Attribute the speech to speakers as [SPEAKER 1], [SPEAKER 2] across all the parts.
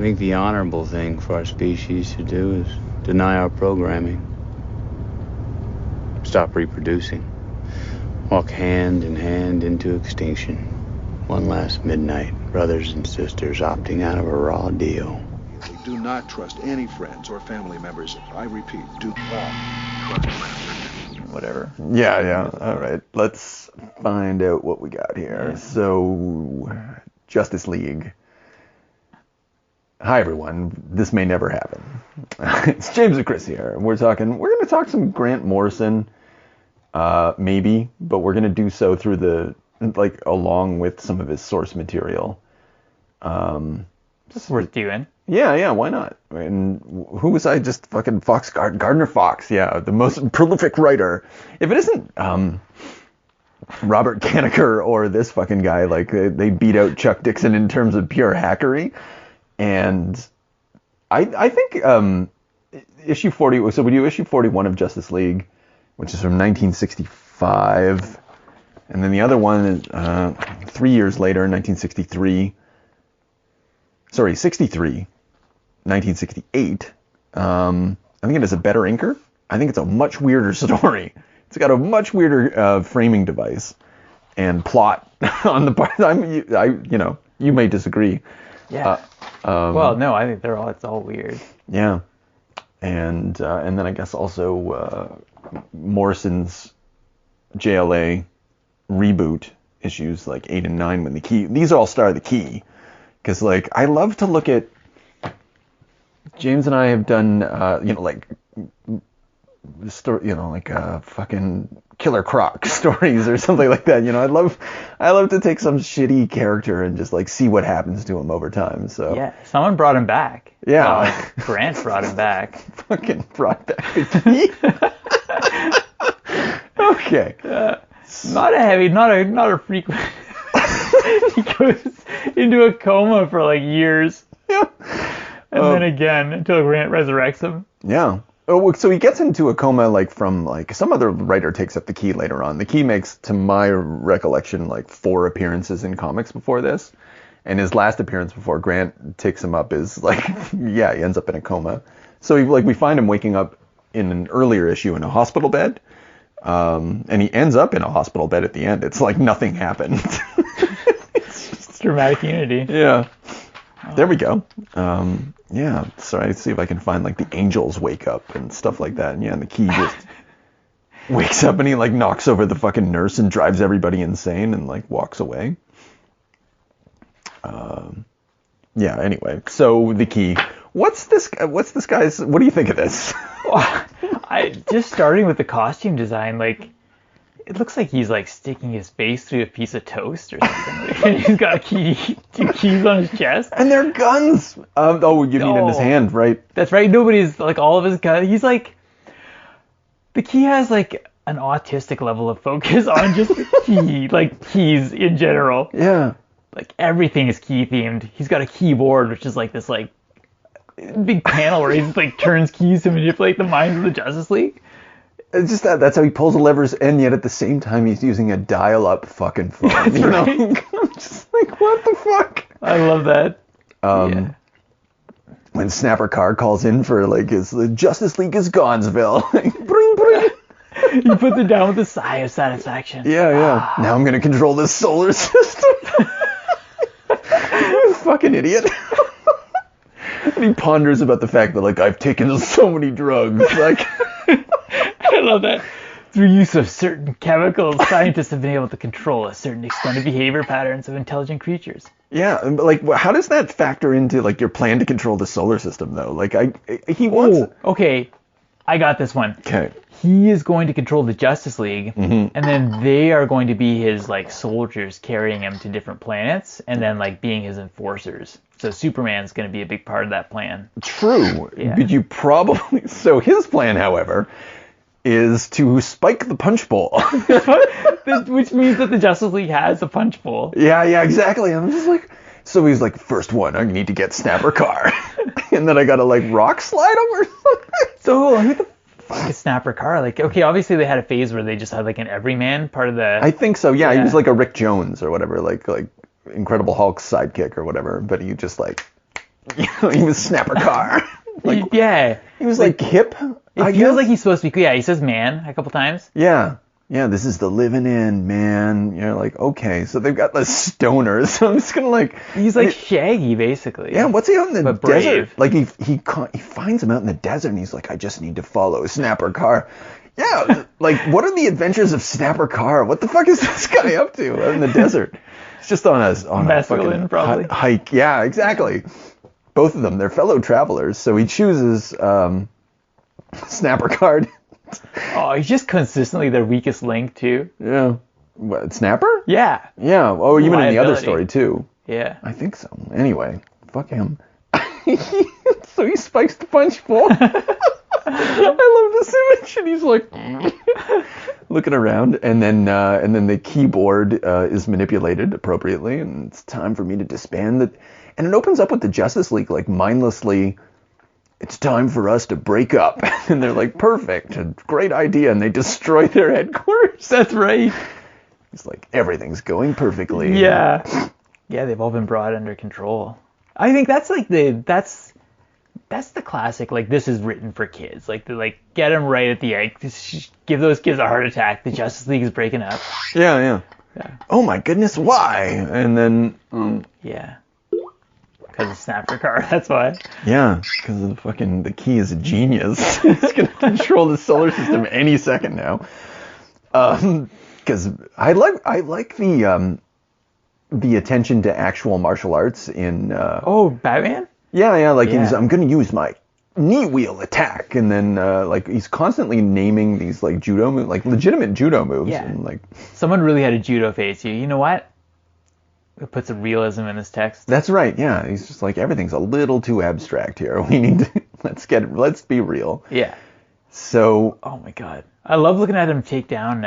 [SPEAKER 1] think the honorable thing for our species to do is deny our programming. Stop reproducing. Walk hand in hand into extinction. One last midnight, brothers and sisters opting out of a raw deal.
[SPEAKER 2] Do not trust any friends or family members. I repeat, do not trust friends.
[SPEAKER 3] Whatever.
[SPEAKER 4] Yeah. All right. Let's find out what we got here.
[SPEAKER 3] Yeah.
[SPEAKER 4] So, Justice League. Hi, everyone. This may never happen. It's James and Chris here. We're going to talk some Grant Morrison, maybe, but we're going to do so through along with some of his source material.
[SPEAKER 3] It's worth doing.
[SPEAKER 4] Yeah, why not? And who was I? Just fucking Gardner Fox, yeah, the most prolific writer. If it isn't Robert Kanigher or this fucking guy, like they beat out Chuck Dixon in terms of pure hackery. And I think issue 40, so we do issue 41 of Justice League, which is from 1965. And then the other one is 3 years later, 1963. Sorry, 63. 1968. I think it is a better inker. I think it's a much weirder story. It's got a much weirder framing device and plot on the part. You may disagree.
[SPEAKER 3] Yeah. Well, no, I think it's all weird.
[SPEAKER 4] Yeah. And then I guess also Morrison's JLA reboot issues like 8 and 9 when the key. These all start the key. Because, I love to look at... James and I have done, fucking Killer Croc stories or something like that. I love to take some shitty character and just, see what happens to him over time, so...
[SPEAKER 3] Yeah, someone brought him back.
[SPEAKER 4] Yeah.
[SPEAKER 3] Grant brought him back.
[SPEAKER 4] Fucking brought back the key. Okay.
[SPEAKER 3] Not a frequent... He goes into a coma for years.
[SPEAKER 4] Yeah.
[SPEAKER 3] And then again until Grant resurrects him.
[SPEAKER 4] Yeah. Oh, so he gets into a coma from some other writer takes up the key later on. The key makes, to my recollection, 4 appearances in comics before this. And his last appearance before Grant takes him up is he ends up in a coma. So we find him waking up in an earlier issue in a hospital bed. And he ends up in a hospital bed at the end. It's like nothing happened.
[SPEAKER 3] It's dramatic unity.
[SPEAKER 4] Yeah. There we go. Yeah. Sorry, let's see if I can find the angels wake up and stuff like that. And the key just wakes up and he knocks over the fucking nurse and drives everybody insane and walks away. Yeah. Anyway, so the key. What's this guy's? What do you think of this?
[SPEAKER 3] Just starting with the costume design, it looks like he's sticking his face through a piece of toast or something. And he's got two keys on his chest.
[SPEAKER 4] And they're guns. You mean in his hand, right?
[SPEAKER 3] That's right. Nobody's all of his guns. He's the key has an autistic level of focus on just the key, keys in general.
[SPEAKER 4] Yeah.
[SPEAKER 3] Everything is key themed. He's got a keyboard, which is this big panel where he turns keys to manipulate the minds of the Justice League.
[SPEAKER 4] It's just that's how he pulls the levers, and yet at the same time he's using a dial-up fucking phone.
[SPEAKER 3] That's right.
[SPEAKER 4] I'm just what the fuck?
[SPEAKER 3] I love that.
[SPEAKER 4] Yeah. When Snapper Carr calls in for his Justice League is Gonzville. Bring, bring.
[SPEAKER 3] He puts it down with a sigh of satisfaction.
[SPEAKER 4] Yeah. Now I'm gonna control this solar system. Fucking idiot. And he ponders about the fact that I've taken so many drugs.
[SPEAKER 3] I love that. Through use of certain chemicals, scientists have been able to control a certain extent of behavior patterns of intelligent creatures.
[SPEAKER 4] Yeah, how does that factor into your plan to control the solar system though? He wants.
[SPEAKER 3] Oh, okay, I got this one.
[SPEAKER 4] Okay.
[SPEAKER 3] He is going to control the Justice League, and then they are going to be his soldiers carrying him to different planets, and then being his enforcers. So Superman's going to be a big part of that plan.
[SPEAKER 4] True.
[SPEAKER 3] Yeah.
[SPEAKER 4] But you probably... So his plan, however, is to spike the punch bowl.
[SPEAKER 3] Which means that the Justice League has a punch bowl.
[SPEAKER 4] Yeah, exactly. I'm just so he's first one, I need to get Snapper Carr. And then I gotta rock slide him or something.
[SPEAKER 3] So who the fuck is Snapper Carr? Okay, obviously they had a phase where they just had an everyman part of the...
[SPEAKER 4] I think so, yeah. He was a Rick Jones or whatever, Incredible Hulk's sidekick or whatever, but he just He was Snapper Carr.
[SPEAKER 3] Yeah.
[SPEAKER 4] He was like hip.
[SPEAKER 3] It feels like he's supposed to be. Yeah, he says man a couple times.
[SPEAKER 4] Yeah. Yeah, this is the living end, man. You're like, okay, so they've got the stoners. So I'm just gonna like.
[SPEAKER 3] He's like Shaggy, basically.
[SPEAKER 4] Yeah, what's he out in the
[SPEAKER 3] But brave.
[SPEAKER 4] desert? Like he finds him out in the desert, and he's like, I just need to follow Snapper Carr. Yeah, like what are the adventures of Snapper Carr? What the fuck is this guy up to out in the desert? He's just on a fucking
[SPEAKER 3] probably.
[SPEAKER 4] hike. Yeah, exactly. Both of them, they're fellow travelers. So he chooses Snapper Carr.
[SPEAKER 3] Oh, he's just consistently their weakest link too.
[SPEAKER 4] Yeah. What, Snapper?
[SPEAKER 3] Yeah.
[SPEAKER 4] Yeah. Oh, you mean in the other
[SPEAKER 3] Liability.
[SPEAKER 4] story too?
[SPEAKER 3] Yeah.
[SPEAKER 4] I think so. Anyway, fuck him. So he spikes the punch bowl. I love this image, and he's like looking around, and then the keyboard is manipulated appropriately, and it's time for me to disband it. And it opens up with the Justice League like mindlessly. It's time for us to break up. And they're like, perfect, a great idea. And they destroy their headquarters.
[SPEAKER 3] That's right.
[SPEAKER 4] It's like, everything's going perfectly.
[SPEAKER 3] Yeah. Yeah, they've all been brought under control. I think that's like that's the classic, like, this is written for kids. Like, get them right at the egg. Just give those kids a heart attack. The Justice League is breaking up.
[SPEAKER 4] Yeah. Oh my goodness, why? And then...
[SPEAKER 3] Yeah. Because of Snapper Carr, that's why.
[SPEAKER 4] Yeah, because of the key is a genius. It's going to control the solar system any second now. Because I like the attention to actual martial arts in...
[SPEAKER 3] Batman?
[SPEAKER 4] Yeah, like
[SPEAKER 3] Yeah.
[SPEAKER 4] I'm going to use my knee wheel attack, and then like he's constantly naming these like judo moves, like legitimate judo moves.
[SPEAKER 3] Yeah.
[SPEAKER 4] And, like,
[SPEAKER 3] Someone really had a judo face here. You know what? It puts some realism in this text.
[SPEAKER 4] that's right. Yeah, he's just like, everything's a little too abstract here. We need to let's be real.
[SPEAKER 3] Yeah.
[SPEAKER 4] So
[SPEAKER 3] Oh my god. I love looking at him take down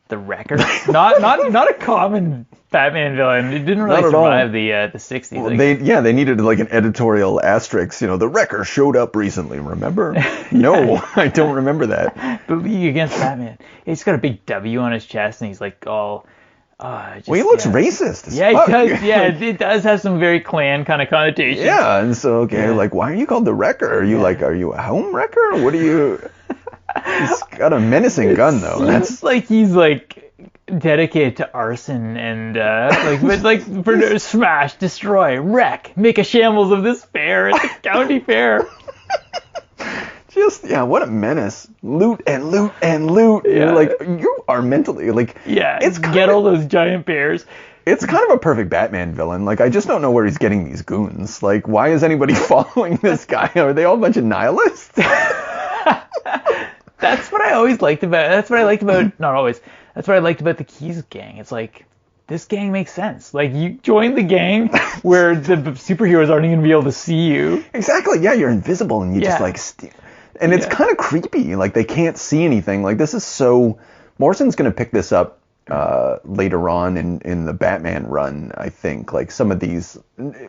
[SPEAKER 3] the Wrecker. not a common Batman villain. It didn't really
[SPEAKER 4] Not at all.
[SPEAKER 3] survive the 60s. Like,
[SPEAKER 4] they needed like an editorial asterisk. The Wrecker showed up recently. Remember? No, I don't remember that.
[SPEAKER 3] the League Against Batman. He's got a big W on his chest, and he's like all.
[SPEAKER 4] Well, he looks racist. As
[SPEAKER 3] Yeah,
[SPEAKER 4] fuck.
[SPEAKER 3] he does. Yeah, it does have some very Klan kind of connotations.
[SPEAKER 4] Yeah, and so
[SPEAKER 3] Yeah.
[SPEAKER 4] like, why are you called the Wrecker? Are you are you a home wrecker? What are you? He's got a menacing gun though.
[SPEAKER 3] That's like he's like dedicated to arson and for smash, destroy, wreck, make a shambles of this fair at the county fair.
[SPEAKER 4] Just what a menace! Loot and loot and loot.
[SPEAKER 3] Yeah.
[SPEAKER 4] You are mentally like.
[SPEAKER 3] Yeah,
[SPEAKER 4] It's
[SPEAKER 3] get all those giant bears.
[SPEAKER 4] It's kind of a perfect Batman villain. Like, I just don't know where he's getting these goons. Like, why is anybody following this guy? Are they all a bunch of nihilists?
[SPEAKER 3] That's what I always liked about. That's what I liked about. Not always. That's what I liked about the Keys gang. It's like, this gang makes sense. Like, you join the gang where the superheroes aren't even gonna be able to see you.
[SPEAKER 4] Exactly. Yeah, you're invisible and you just
[SPEAKER 3] Yeah.
[SPEAKER 4] like. And it's kind of creepy. Like, they can't see anything. Like, this is so. Morrison's gonna pick this up later on in the Batman run. I think like some of these.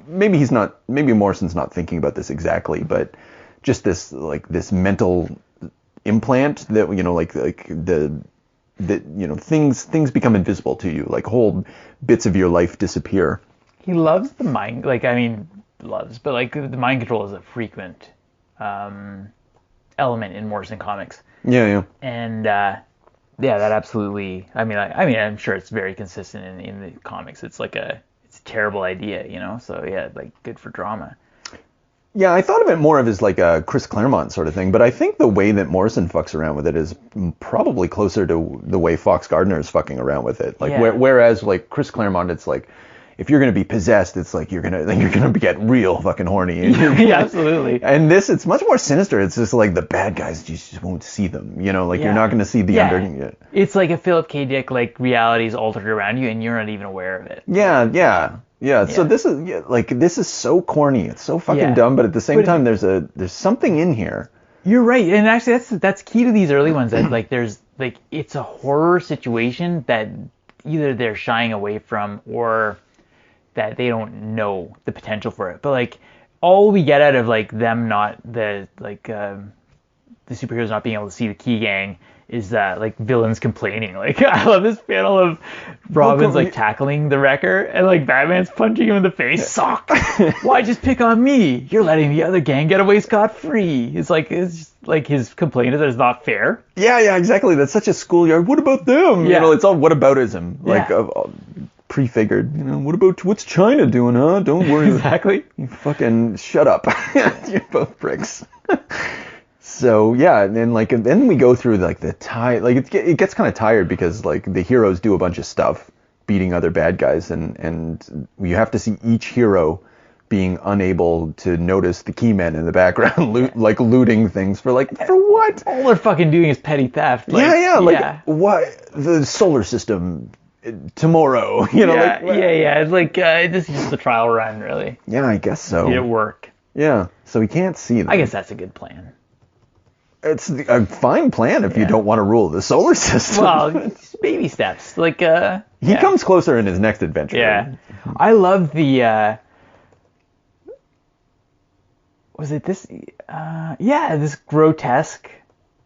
[SPEAKER 4] Maybe Morrison's not thinking about this exactly, but just this mental implant that things become invisible to you, like whole bits of your life disappear.
[SPEAKER 3] He loves the mind, but like the mind control is a frequent element in Morrison comics.
[SPEAKER 4] Yeah.
[SPEAKER 3] And that absolutely. I mean, I'm sure it's very consistent in the comics. It's a terrible idea, So yeah, like good for drama.
[SPEAKER 4] Yeah, I thought of it more of as like a Chris Claremont sort of thing, but I think the way that Morrison fucks around with it is probably closer to the way Fox Gardner is fucking around with it. Like, whereas like Chris Claremont, it's like, if you're gonna be possessed, it's like you're gonna get real fucking horny.
[SPEAKER 3] Yeah, absolutely.
[SPEAKER 4] And it's much more sinister. It's just like the bad guys, you just won't see them. You're not gonna see the under.
[SPEAKER 3] It's like a Philip K. Dick, like reality's altered around you, and you're not even aware of it.
[SPEAKER 4] Yeah. So this is so corny. It's so fucking dumb, but at the same time, there's something in here.
[SPEAKER 3] You're right, and actually that's key to these early ones. That like there's like it's a horror situation that either they're shying away from or that they don't know the potential for it. But like all we get out of like them not the superheroes not being able to see the Key Gang is that like villains complaining. Like I love this panel of Robin's like tackling the Wrecker and like Batman's punching him in the face. Sock! Why just pick on me? You're letting the other gang get away scot-free. It's just like his complaint is that it's not fair.
[SPEAKER 4] Yeah, exactly. That's such a schoolyard. What about them?
[SPEAKER 3] Yeah.
[SPEAKER 4] You know, it's all whataboutism. Like prefigured. You know, what's China doing, huh? Don't worry.
[SPEAKER 3] Exactly.
[SPEAKER 4] You fucking shut up. You're both pricks. So yeah, and then we go through like the it gets kind of tired because like the heroes do a bunch of stuff, beating other bad guys, and you have to see each hero being unable to notice the key men in the background looting things for what?
[SPEAKER 3] All they're fucking doing is petty theft.
[SPEAKER 4] What the solar system tomorrow, you know?
[SPEAKER 3] It's like this is just a trial run, really.
[SPEAKER 4] Yeah, I guess so.
[SPEAKER 3] Did it work?
[SPEAKER 4] Yeah, so he can't see them.
[SPEAKER 3] I guess that's a good plan.
[SPEAKER 4] It's a fine plan if you don't want to rule the solar system.
[SPEAKER 3] Well, just baby steps. Like
[SPEAKER 4] he comes closer in his next adventure.
[SPEAKER 3] Yeah, I love the. Was it this? This grotesque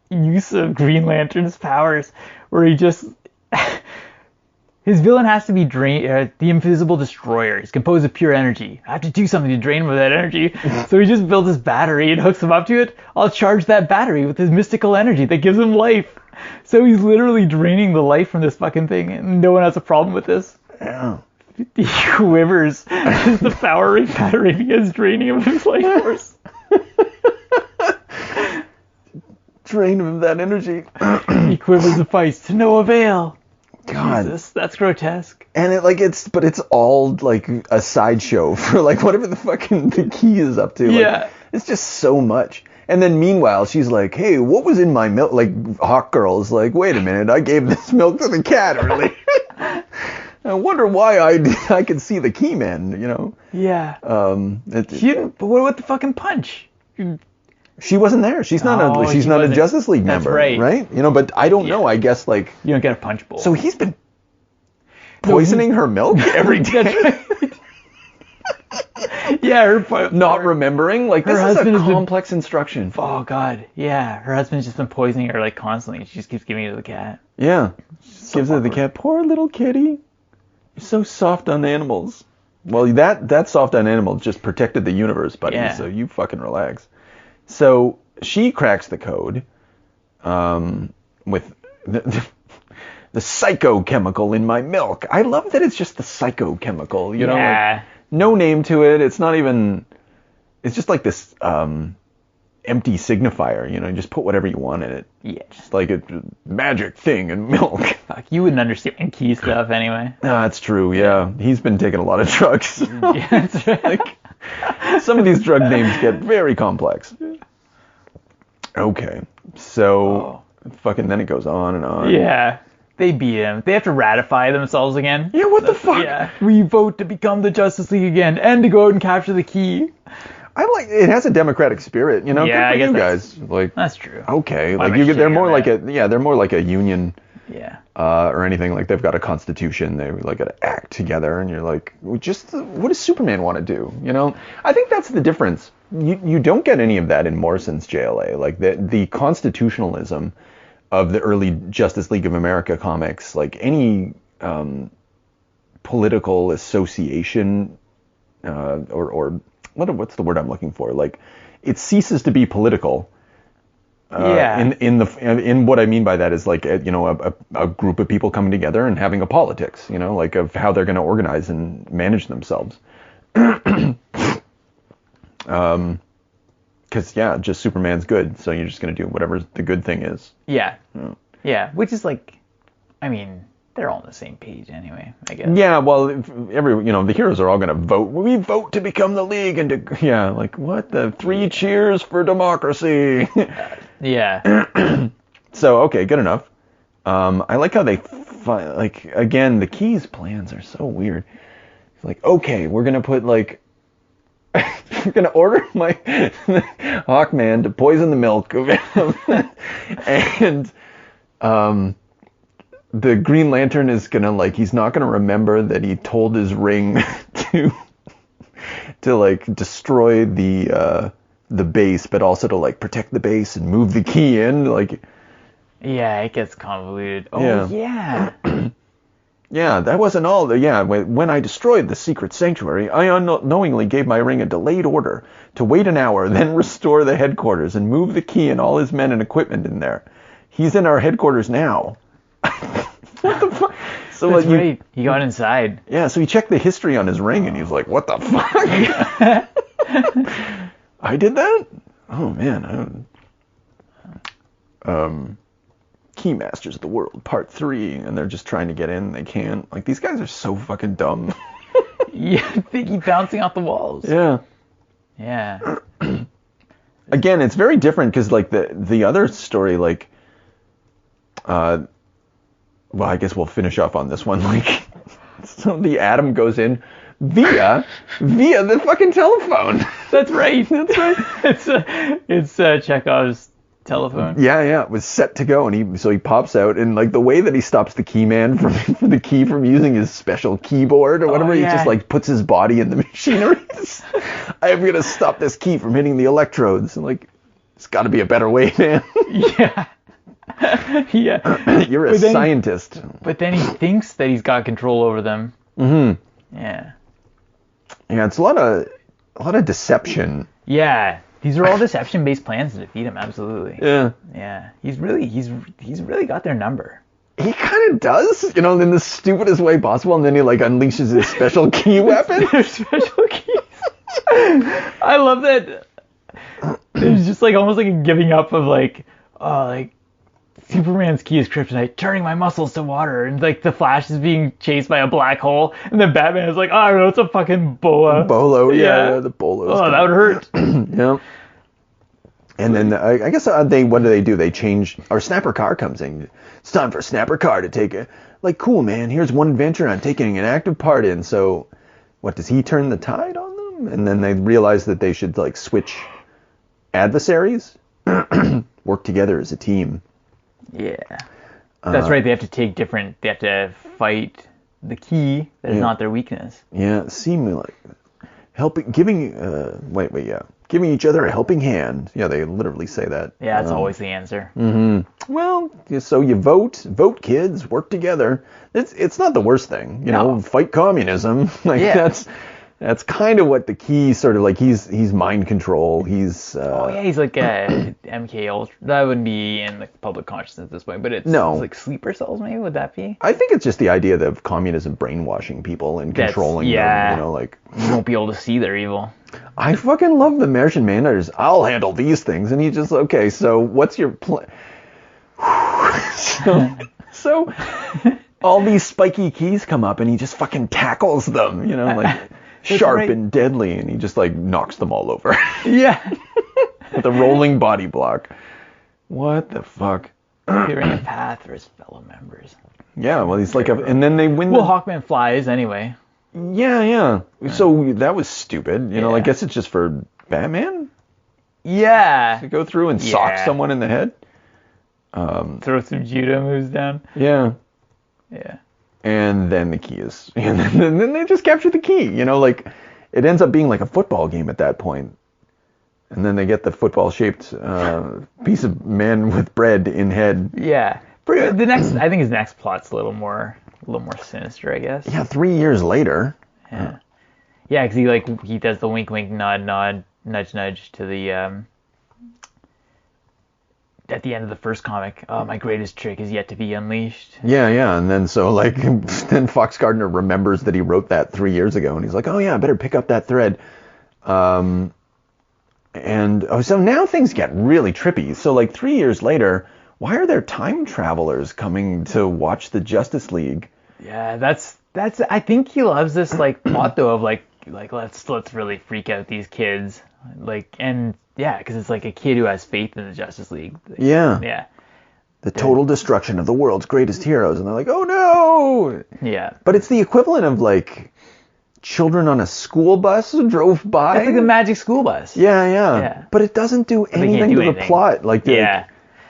[SPEAKER 3] use of Green Lantern's powers, where he just. His villain has to be the invisible destroyer. He's composed of pure energy. I have to do something to drain him of that energy. So he just builds his battery and hooks him up to it. I'll charge that battery with his mystical energy that gives him life. So he's literally draining the life from this fucking thing, and no one has a problem with this.
[SPEAKER 4] Yeah.
[SPEAKER 3] He quivers as the power battery begins draining him of his life force.
[SPEAKER 4] Drain him of that energy.
[SPEAKER 3] He quivers and fights to no avail.
[SPEAKER 4] God,
[SPEAKER 3] Jesus, that's grotesque.
[SPEAKER 4] And it's all like a sideshow for like whatever the fucking the key is up to. Like, it's just so much. And then meanwhile, she's like, "Hey, what was in my milk?" Like Hawk Girl's like, "Wait a minute, I gave this milk to the cat earlier." I wonder why I could see the key man, you know?
[SPEAKER 3] Yeah. She didn't. But what the fucking punch?
[SPEAKER 4] She wasn't there. She's not a Justice League member, right? You know, but I don't know. I guess like
[SPEAKER 3] you don't get a punch bowl.
[SPEAKER 4] So he's been poisoning her milk every day.
[SPEAKER 3] Yeah,
[SPEAKER 4] not remembering. Like this is a complex instruction.
[SPEAKER 3] Oh God, yeah. Her husband's just been poisoning her like constantly. She just keeps giving it to the cat.
[SPEAKER 4] Yeah, gives it to the cat. Poor little kitty. You're so soft on animals. Well, that soft on animals just protected the universe, buddy. Yeah. So you fucking relax. So she cracks the code with the psychochemical in my milk. I love that it's just the psychochemical, you know? Like, no name to it. It's not even... It's just like this empty signifier, you know? You just put whatever you want in it.
[SPEAKER 3] Yeah.
[SPEAKER 4] Just like a magic thing in milk.
[SPEAKER 3] Fuck, you wouldn't understand key stuff anyway.
[SPEAKER 4] No, that's true, yeah. He's been taking a lot of drugs.
[SPEAKER 3] Yeah, that's right.
[SPEAKER 4] Like, some of these drug names get very complex. Okay, so fucking then it goes on and on.
[SPEAKER 3] Yeah, they beat him. They have to ratify themselves again.
[SPEAKER 4] Yeah, what the fuck?
[SPEAKER 3] Yeah, we vote to become the Justice League again and to go out and capture the key.
[SPEAKER 4] I like it has a democratic spirit, you know.
[SPEAKER 3] Yeah,
[SPEAKER 4] good for you guys. Like
[SPEAKER 3] that's true.
[SPEAKER 4] Okay, like they're more like they're more like a union.
[SPEAKER 3] Yeah.
[SPEAKER 4] Or anything like they've got a constitution. They like got to act together, and you're like, what does Superman want to do? You know, I think that's the difference. You don't get any of that in Morrison's JLA. Like the constitutionalism of the early Justice League of America comics, like any political association or what's the word I'm looking for? Like it ceases to be political. In what I mean by that is like you know a group of people coming together and having a politics, you know, like of how they're going to organize and manage themselves. Because just Superman's good, so you're just going to do whatever the good thing is.
[SPEAKER 3] Yeah, which is like, I mean, they're all on the same page anyway, I guess.
[SPEAKER 4] Yeah, well, the heroes are all going to vote. We vote to become the League and to like what the 3 cheers for democracy.
[SPEAKER 3] Yeah.
[SPEAKER 4] So okay, good enough. I like how they like again the Key's plans are so weird. It's like okay, we're gonna put like we're gonna order my Hawkman to poison the milk and the Green Lantern is gonna like he's not gonna remember that he told his ring to like destroy the base, but also to like protect the base and move the key in, like
[SPEAKER 3] Yeah, it gets convoluted. Oh, yeah.
[SPEAKER 4] Yeah, that wasn't all. When I destroyed the secret sanctuary, I unknowingly gave my ring a delayed order to wait an hour, then restore the headquarters and move the key and all his men and equipment in there. He's in our headquarters now. What the fuck? So
[SPEAKER 3] That's right. He got inside.
[SPEAKER 4] Yeah, so he checked the history on his ring and he was like, what the fuck? I did that? Oh, man. Keymasters of the World, Part 3, and they're just trying to get in. They can't. Like, these guys are so fucking dumb.
[SPEAKER 3] Yeah, they keep bouncing off the walls.
[SPEAKER 4] Yeah.
[SPEAKER 3] Yeah.
[SPEAKER 4] Again, it's very different because, like, the other story, like, well, I guess we'll finish off on this one. Like, so the atom goes in via the fucking telephone.
[SPEAKER 3] That's right. It's Chekhov's telephone.
[SPEAKER 4] Yeah, it was set to go, and he pops out, and like the way that he stops the key man from the key from using his special keyboard or whatever, he just like puts his body in the machinery. I'm gonna stop this key from hitting the electrodes, and like, it's got to be a better way, man.
[SPEAKER 3] Yeah. Yeah.
[SPEAKER 4] You're a scientist.
[SPEAKER 3] But then he thinks that he's got control over them.
[SPEAKER 4] Mm-hmm.
[SPEAKER 3] Yeah.
[SPEAKER 4] Yeah, it's a lot of deception.
[SPEAKER 3] Yeah. These are all deception-based plans to defeat him, absolutely.
[SPEAKER 4] Yeah.
[SPEAKER 3] Yeah. He's really got their number.
[SPEAKER 4] He kind of does, in the stupidest way possible, and then he like unleashes his special key weapon.
[SPEAKER 3] Their special keys. I love that. There's just like almost like a giving up of like Superman's key is kryptonite, turning my muscles to water, and like the Flash is being chased by a black hole, and then Batman is like, oh, I don't know, it's a fucking boa.
[SPEAKER 4] Bolo, yeah, the bolo.
[SPEAKER 3] Oh, that would hurt.
[SPEAKER 4] Yeah. And then I guess what do? They change. Our Snapper Carr comes in. It's time for Snapper Carr to take a cool, man. Here's one adventure I'm taking an active part in. So, what does he turn the tide on them? And then they realize that they should like switch adversaries, work together as a team.
[SPEAKER 3] Yeah, that's right. They have to fight the key that is not their weakness.
[SPEAKER 4] Yeah, seem like giving each other a helping hand. Yeah, they literally say that.
[SPEAKER 3] Yeah, that's always the answer.
[SPEAKER 4] Mm-hmm. Well, so you vote, kids, work together. It's not the worst thing, Fight communism. That's kind of what the key sort of like. He's mind control. He's
[SPEAKER 3] he's like a MK Ultra. That wouldn't be in the public consciousness at this point, but it's like sleeper cells. Maybe would that be?
[SPEAKER 4] I think it's just the idea of communism brainwashing people and controlling them. Like
[SPEAKER 3] you won't be able to see their evil.
[SPEAKER 4] I fucking love the Martian Manhunters. I'll handle these things, and he just okay. So what's your plan? so all these spiky keys come up, and he just fucking tackles them. Like. Sharp and deadly, and he just like knocks them all over.
[SPEAKER 3] Yeah.
[SPEAKER 4] With a rolling body block. What the fuck?
[SPEAKER 3] Clearing a path for his fellow members.
[SPEAKER 4] Yeah, well, he's like and then they win.
[SPEAKER 3] Well, Hawkman flies anyway.
[SPEAKER 4] Yeah. So that was stupid. I guess it's just for Batman.
[SPEAKER 3] Yeah.
[SPEAKER 4] To go through and sock someone in the head.
[SPEAKER 3] Throw some judo moves down.
[SPEAKER 4] Yeah.
[SPEAKER 3] Yeah.
[SPEAKER 4] And then the key is, and then they just capture the key. Like it ends up being like a football game at that point. And then they get the football-shaped piece of man with bread in head.
[SPEAKER 3] Yeah. I think his next plot's a little more sinister, I guess.
[SPEAKER 4] Yeah, 3 years later.
[SPEAKER 3] Yeah. Yeah, because he does the wink, wink, nod, nod, nudge, nudge to the at the end of the first comic, my greatest trick is yet to be unleashed.
[SPEAKER 4] Yeah, and then so then Fox Gardner remembers that he wrote that 3 years ago, and he's like, oh yeah, I better pick up that thread. So now things get really trippy. So 3 years later, why are there time travelers coming to watch the Justice League?
[SPEAKER 3] Yeah, that's I think he loves this plot though of let's really freak out these kids, because it's like a kid who has faith in the Justice League.
[SPEAKER 4] Yeah. The total destruction of the world's greatest heroes. And they're like, oh no!
[SPEAKER 3] Yeah.
[SPEAKER 4] But it's the equivalent of children on a school bus drove by.
[SPEAKER 3] It's like the magic school bus.
[SPEAKER 4] Yeah. But it doesn't do anything to the plot.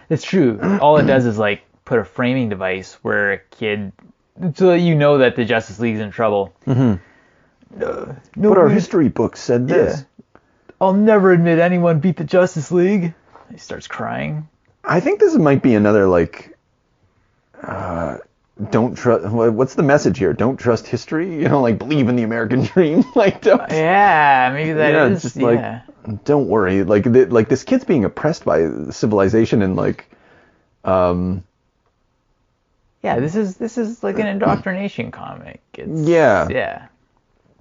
[SPEAKER 3] That's true. All it does is put a framing device where a kid, so that you know that the Justice League's in trouble.
[SPEAKER 4] Mm-hmm. But our history book said this.
[SPEAKER 3] I'll never admit anyone beat the Justice League. He starts crying.
[SPEAKER 4] I think this might be another, like, don't trust, what's the message here? Don't trust history? You know, like, believe in the American dream. Like, don't.
[SPEAKER 3] Yeah, maybe that is.
[SPEAKER 4] It's just like, don't worry. Like, this kid's being oppressed by civilization and, like,
[SPEAKER 3] yeah, this is like an indoctrination comic. It's,
[SPEAKER 4] yeah.
[SPEAKER 3] Yeah.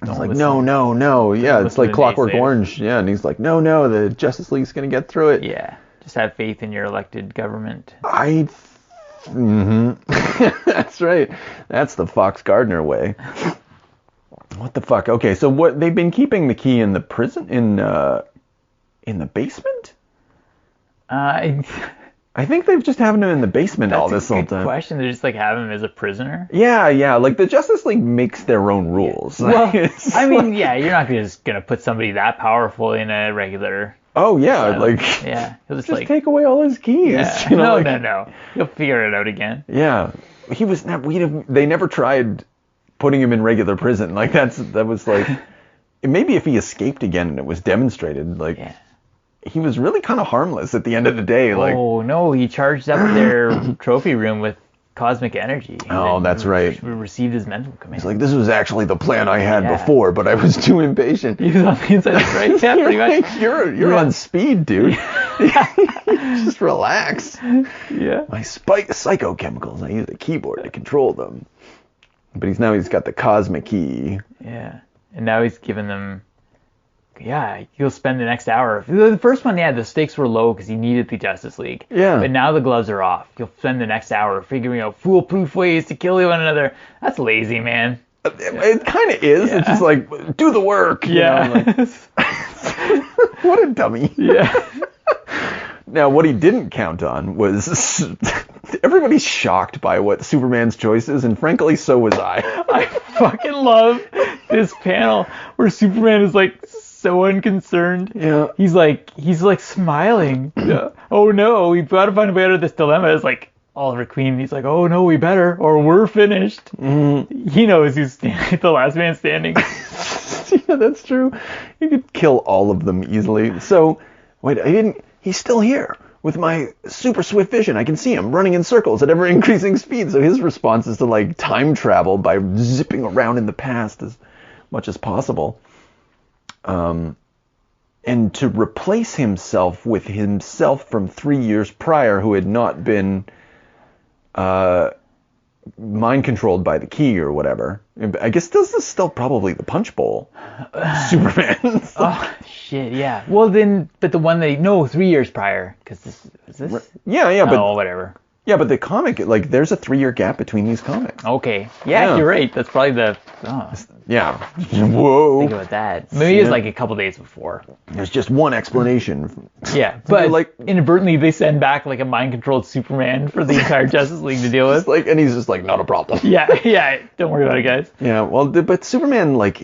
[SPEAKER 4] It's like, no. Yeah, it's like Clockwork Orange. Yeah, and he's like, no, the Justice League's going to get through it.
[SPEAKER 3] Yeah. Just have faith in your elected government.
[SPEAKER 4] That's right. That's the Fox Gardner way. What the fuck? Okay, so what, they've been keeping the key in the prison, in the basement? I think they've just having him in the basement all this whole time.
[SPEAKER 3] That's a good question. They just like have him as a prisoner.
[SPEAKER 4] Yeah. Like the Justice League makes their own rules.
[SPEAKER 3] Well, I mean, yeah, you're not just gonna put somebody that powerful in a regular.
[SPEAKER 4] Oh yeah, like
[SPEAKER 3] yeah, he'll just like
[SPEAKER 4] take away all his keys.
[SPEAKER 3] Yeah.
[SPEAKER 4] You know,
[SPEAKER 3] No. He'll figure it out again.
[SPEAKER 4] Yeah, he was. They never tried putting him in regular prison. Like that was like maybe if he escaped again and it was demonstrated, like. Yeah. He was really kind of harmless at the end of the day. Like,
[SPEAKER 3] oh no, he charged up their trophy room with cosmic energy.
[SPEAKER 4] Oh, that's right.
[SPEAKER 3] Received his mental command.
[SPEAKER 4] He's like, this was actually the plan I had before, but I was too impatient.
[SPEAKER 3] He was on the inside, right? Yeah, pretty much.
[SPEAKER 4] You're on speed, dude. Just relax.
[SPEAKER 3] Yeah.
[SPEAKER 4] My psychochemicals. I use a keyboard to control them. But he's got the cosmic key.
[SPEAKER 3] Yeah, and now he's given them. Yeah, he'll spend the next hour. The first one, the stakes were low because he needed the Justice League.
[SPEAKER 4] Yeah.
[SPEAKER 3] But now the gloves are off. He'll spend the next hour figuring out foolproof ways to kill one another. That's lazy, man.
[SPEAKER 4] It kind of is. Yeah. It's just like, do the work.
[SPEAKER 3] Yeah.
[SPEAKER 4] What a dummy.
[SPEAKER 3] Yeah.
[SPEAKER 4] Now, what he didn't count on was everybody's shocked by what Superman's choice is, and frankly, so was I.
[SPEAKER 3] I fucking love this panel where Superman is like so unconcerned.
[SPEAKER 4] Yeah.
[SPEAKER 3] He's like smiling. Yeah. Oh no, we've got to find a way out of this dilemma. It's like Oliver Queen. He's like, oh no, we better, or we're finished. Mm-hmm. He knows he's the last man standing.
[SPEAKER 4] Yeah, that's true. You could kill all of them easily. So, wait, he's still here. With my super swift vision, I can see him running in circles at ever increasing speed. So his response is to like time travel by zipping around in the past as much as possible. And to replace himself with himself from 3 years prior, who had not been mind controlled by the key or whatever. I guess this is still probably the punch bowl. Superman.
[SPEAKER 3] Oh shit, yeah. Well then, but the one 3 years prior, because this is this.
[SPEAKER 4] Yeah, but
[SPEAKER 3] whatever.
[SPEAKER 4] Yeah, but the comic, like, there's a 3 year gap between these comics.
[SPEAKER 3] Okay. Yeah, you're right. That's probably the.
[SPEAKER 4] Yeah. Whoa.
[SPEAKER 3] Think about that. Maybe it was like a couple days before.
[SPEAKER 4] There's just one explanation.
[SPEAKER 3] Yeah, but like inadvertently they send back like a mind-controlled Superman for the entire Justice League to deal with.
[SPEAKER 4] Like, and he's just like, not a problem.
[SPEAKER 3] Yeah. Don't worry about it, guys.
[SPEAKER 4] Yeah. Well, but Superman, like,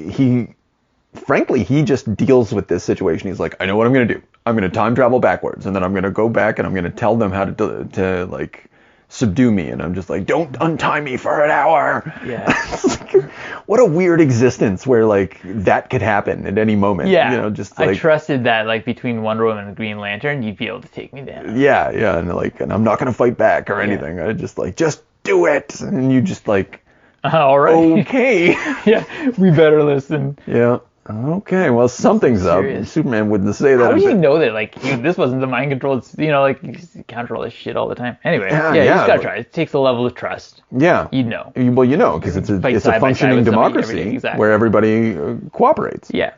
[SPEAKER 4] frankly, he just deals with this situation. He's like, I know what I'm gonna do. I'm gonna time travel backwards, and then I'm gonna go back and I'm gonna tell them how to like subdue me, and I'm just like, don't untie me for an hour.
[SPEAKER 3] Yeah.
[SPEAKER 4] Like, what a weird existence where like that could happen at any moment.
[SPEAKER 3] Yeah.
[SPEAKER 4] You know, just like,
[SPEAKER 3] I trusted that like between Wonder Woman and Green Lantern, you'd be able to take me down.
[SPEAKER 4] Yeah, and I'm not gonna fight back or anything. Yeah. I just like, just do it, and you just like,
[SPEAKER 3] all right.
[SPEAKER 4] Okay.
[SPEAKER 3] Yeah, we better listen.
[SPEAKER 4] Yeah. Okay, well, something's up. Superman wouldn't say that.
[SPEAKER 3] How do you know that, like, this wasn't the mind-controlled, like, you counter all this shit all the time. Anyway, you just gotta try. It takes a level of trust.
[SPEAKER 4] Yeah.
[SPEAKER 3] You'd know.
[SPEAKER 4] Well, you know, because it's a functioning democracy where everybody cooperates.
[SPEAKER 3] Yeah.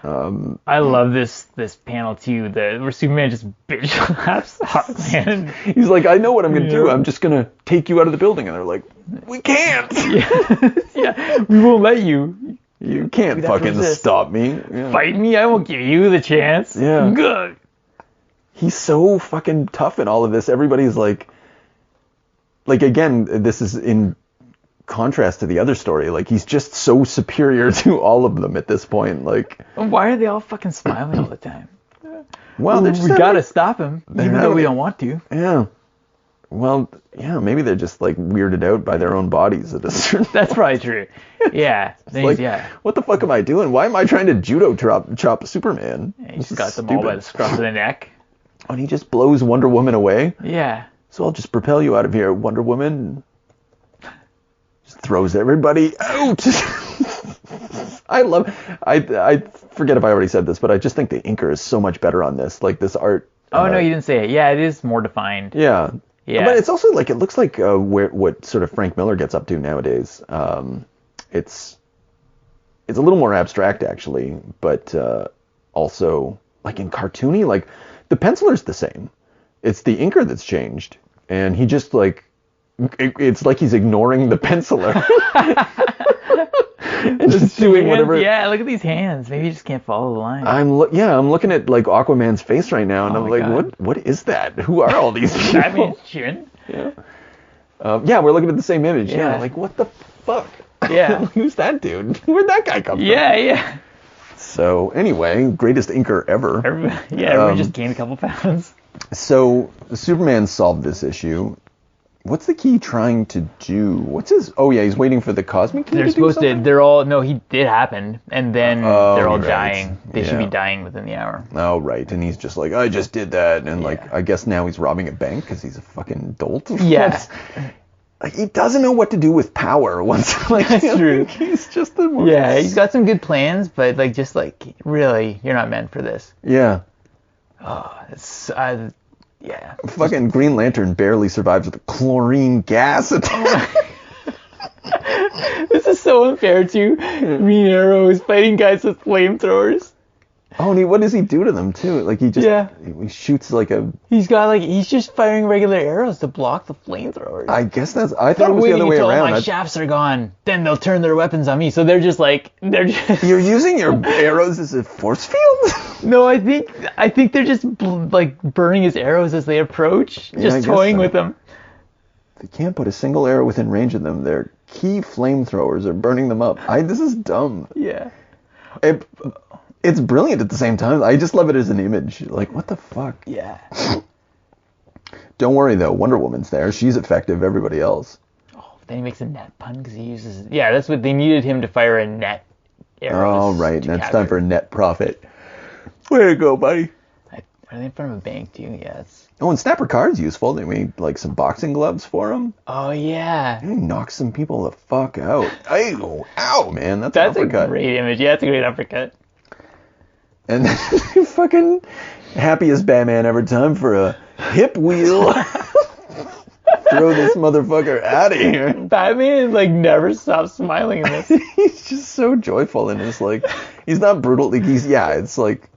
[SPEAKER 3] I love this panel, too, where Superman just bitch slaps Hawkman.
[SPEAKER 4] He's like, I know what I'm going to do. I'm just going to take you out of the building. And they're like, we can't.
[SPEAKER 3] Yeah, we won't let you.
[SPEAKER 4] You can't fucking stop me.
[SPEAKER 3] Yeah. Fight me, I won't give you the chance.
[SPEAKER 4] Yeah.
[SPEAKER 3] Good.
[SPEAKER 4] He's so fucking tough in all of this. Everybody's like again, this is in contrast to the other story. Like, he's just so superior to all of them at this point. Like,
[SPEAKER 3] why are they all fucking smiling all the time?
[SPEAKER 4] Well, we
[SPEAKER 3] gotta stop him, even though we don't want to.
[SPEAKER 4] Yeah. Well, yeah, maybe they're just like weirded out by their own bodies at a certain
[SPEAKER 3] That's probably true. Yeah.
[SPEAKER 4] Like, what the fuck am I doing? Why am I trying to judo chop Superman?
[SPEAKER 3] Yeah, he's got them all by the scruff of the neck.
[SPEAKER 4] And he just blows Wonder Woman away.
[SPEAKER 3] Yeah.
[SPEAKER 4] So I'll just propel you out of here, Wonder Woman. Just throws everybody out. I forget if I already said this, but I just think the inker is so much better on this. Like this art.
[SPEAKER 3] Oh, no, you didn't say it. Yeah, it is more defined.
[SPEAKER 4] Yeah.
[SPEAKER 3] Yeah.
[SPEAKER 4] But it's also like, it looks like what sort of Frank Miller gets up to nowadays. It's a little more abstract, actually, but also like in cartoony, like the penciler's the same. It's the inker that's changed. And he just like, it's like he's ignoring the penciler. And just doing whatever.
[SPEAKER 3] Yeah, look at these hands. Maybe you just can't follow the line.
[SPEAKER 4] I'm looking at like Aquaman's face right now, and I'm like,
[SPEAKER 3] God.
[SPEAKER 4] what is that? Who are all these people?
[SPEAKER 3] Batman's chin.
[SPEAKER 4] Yeah. Yeah, we're looking at the same image. Yeah.
[SPEAKER 3] Yeah.
[SPEAKER 4] Like, what the fuck?
[SPEAKER 3] Yeah.
[SPEAKER 4] Who's that dude? Where'd that guy come from?
[SPEAKER 3] Yeah.
[SPEAKER 4] So anyway, greatest inker ever.
[SPEAKER 3] Everyone just gained a couple pounds.
[SPEAKER 4] So Superman solved this issue. What's the key trying to do? What's his? Oh yeah, he's waiting for the cosmic key.
[SPEAKER 3] They're
[SPEAKER 4] to
[SPEAKER 3] supposed
[SPEAKER 4] do
[SPEAKER 3] to. They're all. No, he did happen, and then they're all
[SPEAKER 4] right.
[SPEAKER 3] dying. They should be
[SPEAKER 4] Yeah.
[SPEAKER 3] dying within the hour.
[SPEAKER 4] Oh right, and he's just like, I just did that, and like, I guess now he's robbing a bank because he's a fucking dolt.
[SPEAKER 3] Yeah.
[SPEAKER 4] Like he doesn't know what to do with power. Once like
[SPEAKER 3] That's true.
[SPEAKER 4] He's just the most.
[SPEAKER 3] Yeah, he's got some good plans, but like, just like, really, you're not meant for this.
[SPEAKER 4] Yeah.
[SPEAKER 3] It's, yeah.
[SPEAKER 4] Fucking Green Lantern barely survives with a chlorine gas attack.
[SPEAKER 3] This is so unfair too. Green Arrow is fighting guys with flamethrowers.
[SPEAKER 4] Oh, and what does he do to them too? Like he just he shoots like a.
[SPEAKER 3] He's just firing regular arrows to block the flamethrowers.
[SPEAKER 4] I guess I thought it was the other way
[SPEAKER 3] until
[SPEAKER 4] around.
[SPEAKER 3] my shafts are gone. Then they'll turn their weapons on me. So they're just.
[SPEAKER 4] You're using your arrows as a force field?
[SPEAKER 3] No, I think they're just like burning his arrows as they approach, just toying with them.
[SPEAKER 4] They can't put a single arrow within range of them. Their key flamethrowers are burning them up. This is dumb.
[SPEAKER 3] Yeah.
[SPEAKER 4] It's brilliant at the same time. I just love it as an image. Like, what the fuck?
[SPEAKER 3] Yeah.
[SPEAKER 4] Don't worry though, Wonder Woman's there. She's effective. Everybody else.
[SPEAKER 3] Oh, then he makes a net pun because he uses. Yeah, that's what they needed him to fire a net. Arrows
[SPEAKER 4] Oh right,
[SPEAKER 3] to
[SPEAKER 4] that's
[SPEAKER 3] capture.
[SPEAKER 4] time for net profit. Way to go, buddy.
[SPEAKER 3] Are they in front of a bank too? Yeah.
[SPEAKER 4] Oh, and Snapper Card's useful. They made like some boxing gloves for him.
[SPEAKER 3] Oh yeah.
[SPEAKER 4] He knocks some people the fuck out. Ow, man, that's
[SPEAKER 3] That's
[SPEAKER 4] an
[SPEAKER 3] a
[SPEAKER 4] uppercut.
[SPEAKER 3] great image. Yeah, that's a great uppercut.
[SPEAKER 4] And then fucking happiest Batman ever, time for a hip wheel. Throw this motherfucker out of here.
[SPEAKER 3] Batman like never stops smiling in this.
[SPEAKER 4] He's just so joyful in this. Like, he's not brutal. Like, it's like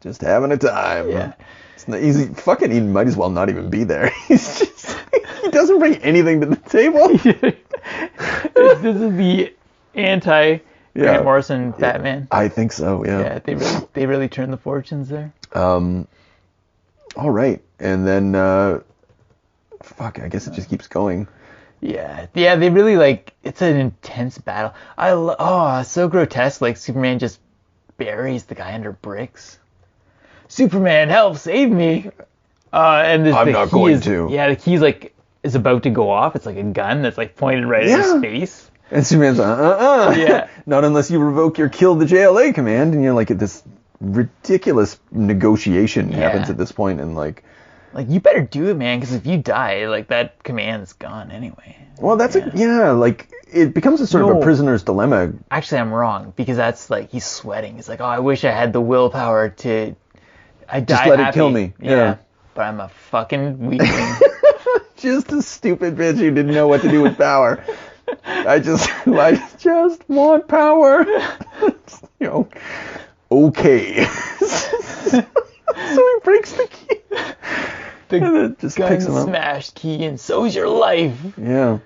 [SPEAKER 4] just having a time.
[SPEAKER 3] Yeah.
[SPEAKER 4] It's not easy. Fucking, he might as well not even be there. He's just, he doesn't bring anything to the table.
[SPEAKER 3] This is the Grant Morrison Batman.
[SPEAKER 4] I think so.
[SPEAKER 3] Yeah, they really turned the fortunes there.
[SPEAKER 4] All right, and then I guess it just keeps going.
[SPEAKER 3] Yeah, they really like. It's an intense battle. So grotesque. Like Superman just buries the guy under bricks. Superman, help, save me! And
[SPEAKER 4] I'm not going to.
[SPEAKER 3] Yeah, the key's like is about to go off. It's like a gun that's like pointed right at his face.
[SPEAKER 4] And Superman's like,
[SPEAKER 3] Yeah.
[SPEAKER 4] Not unless you revoke your kill the JLA command. And you're like, this ridiculous negotiation happens at this point, and like
[SPEAKER 3] you better do it, man, because if you die, like that command's gone anyway.
[SPEAKER 4] Well, that's like it becomes a sort of a prisoner's dilemma.
[SPEAKER 3] Actually, I'm wrong, because that's like he's sweating. He's like, I wish I had the willpower to. I die
[SPEAKER 4] Just let
[SPEAKER 3] happy.
[SPEAKER 4] it kill me.
[SPEAKER 3] Yeah. But I'm a fucking weakling.
[SPEAKER 4] Just a stupid bitch who didn't know what to do with power. I just want power. Okay. So he breaks the key. And it just picks him up.
[SPEAKER 3] Smashed key, and so's your life.
[SPEAKER 4] Yeah.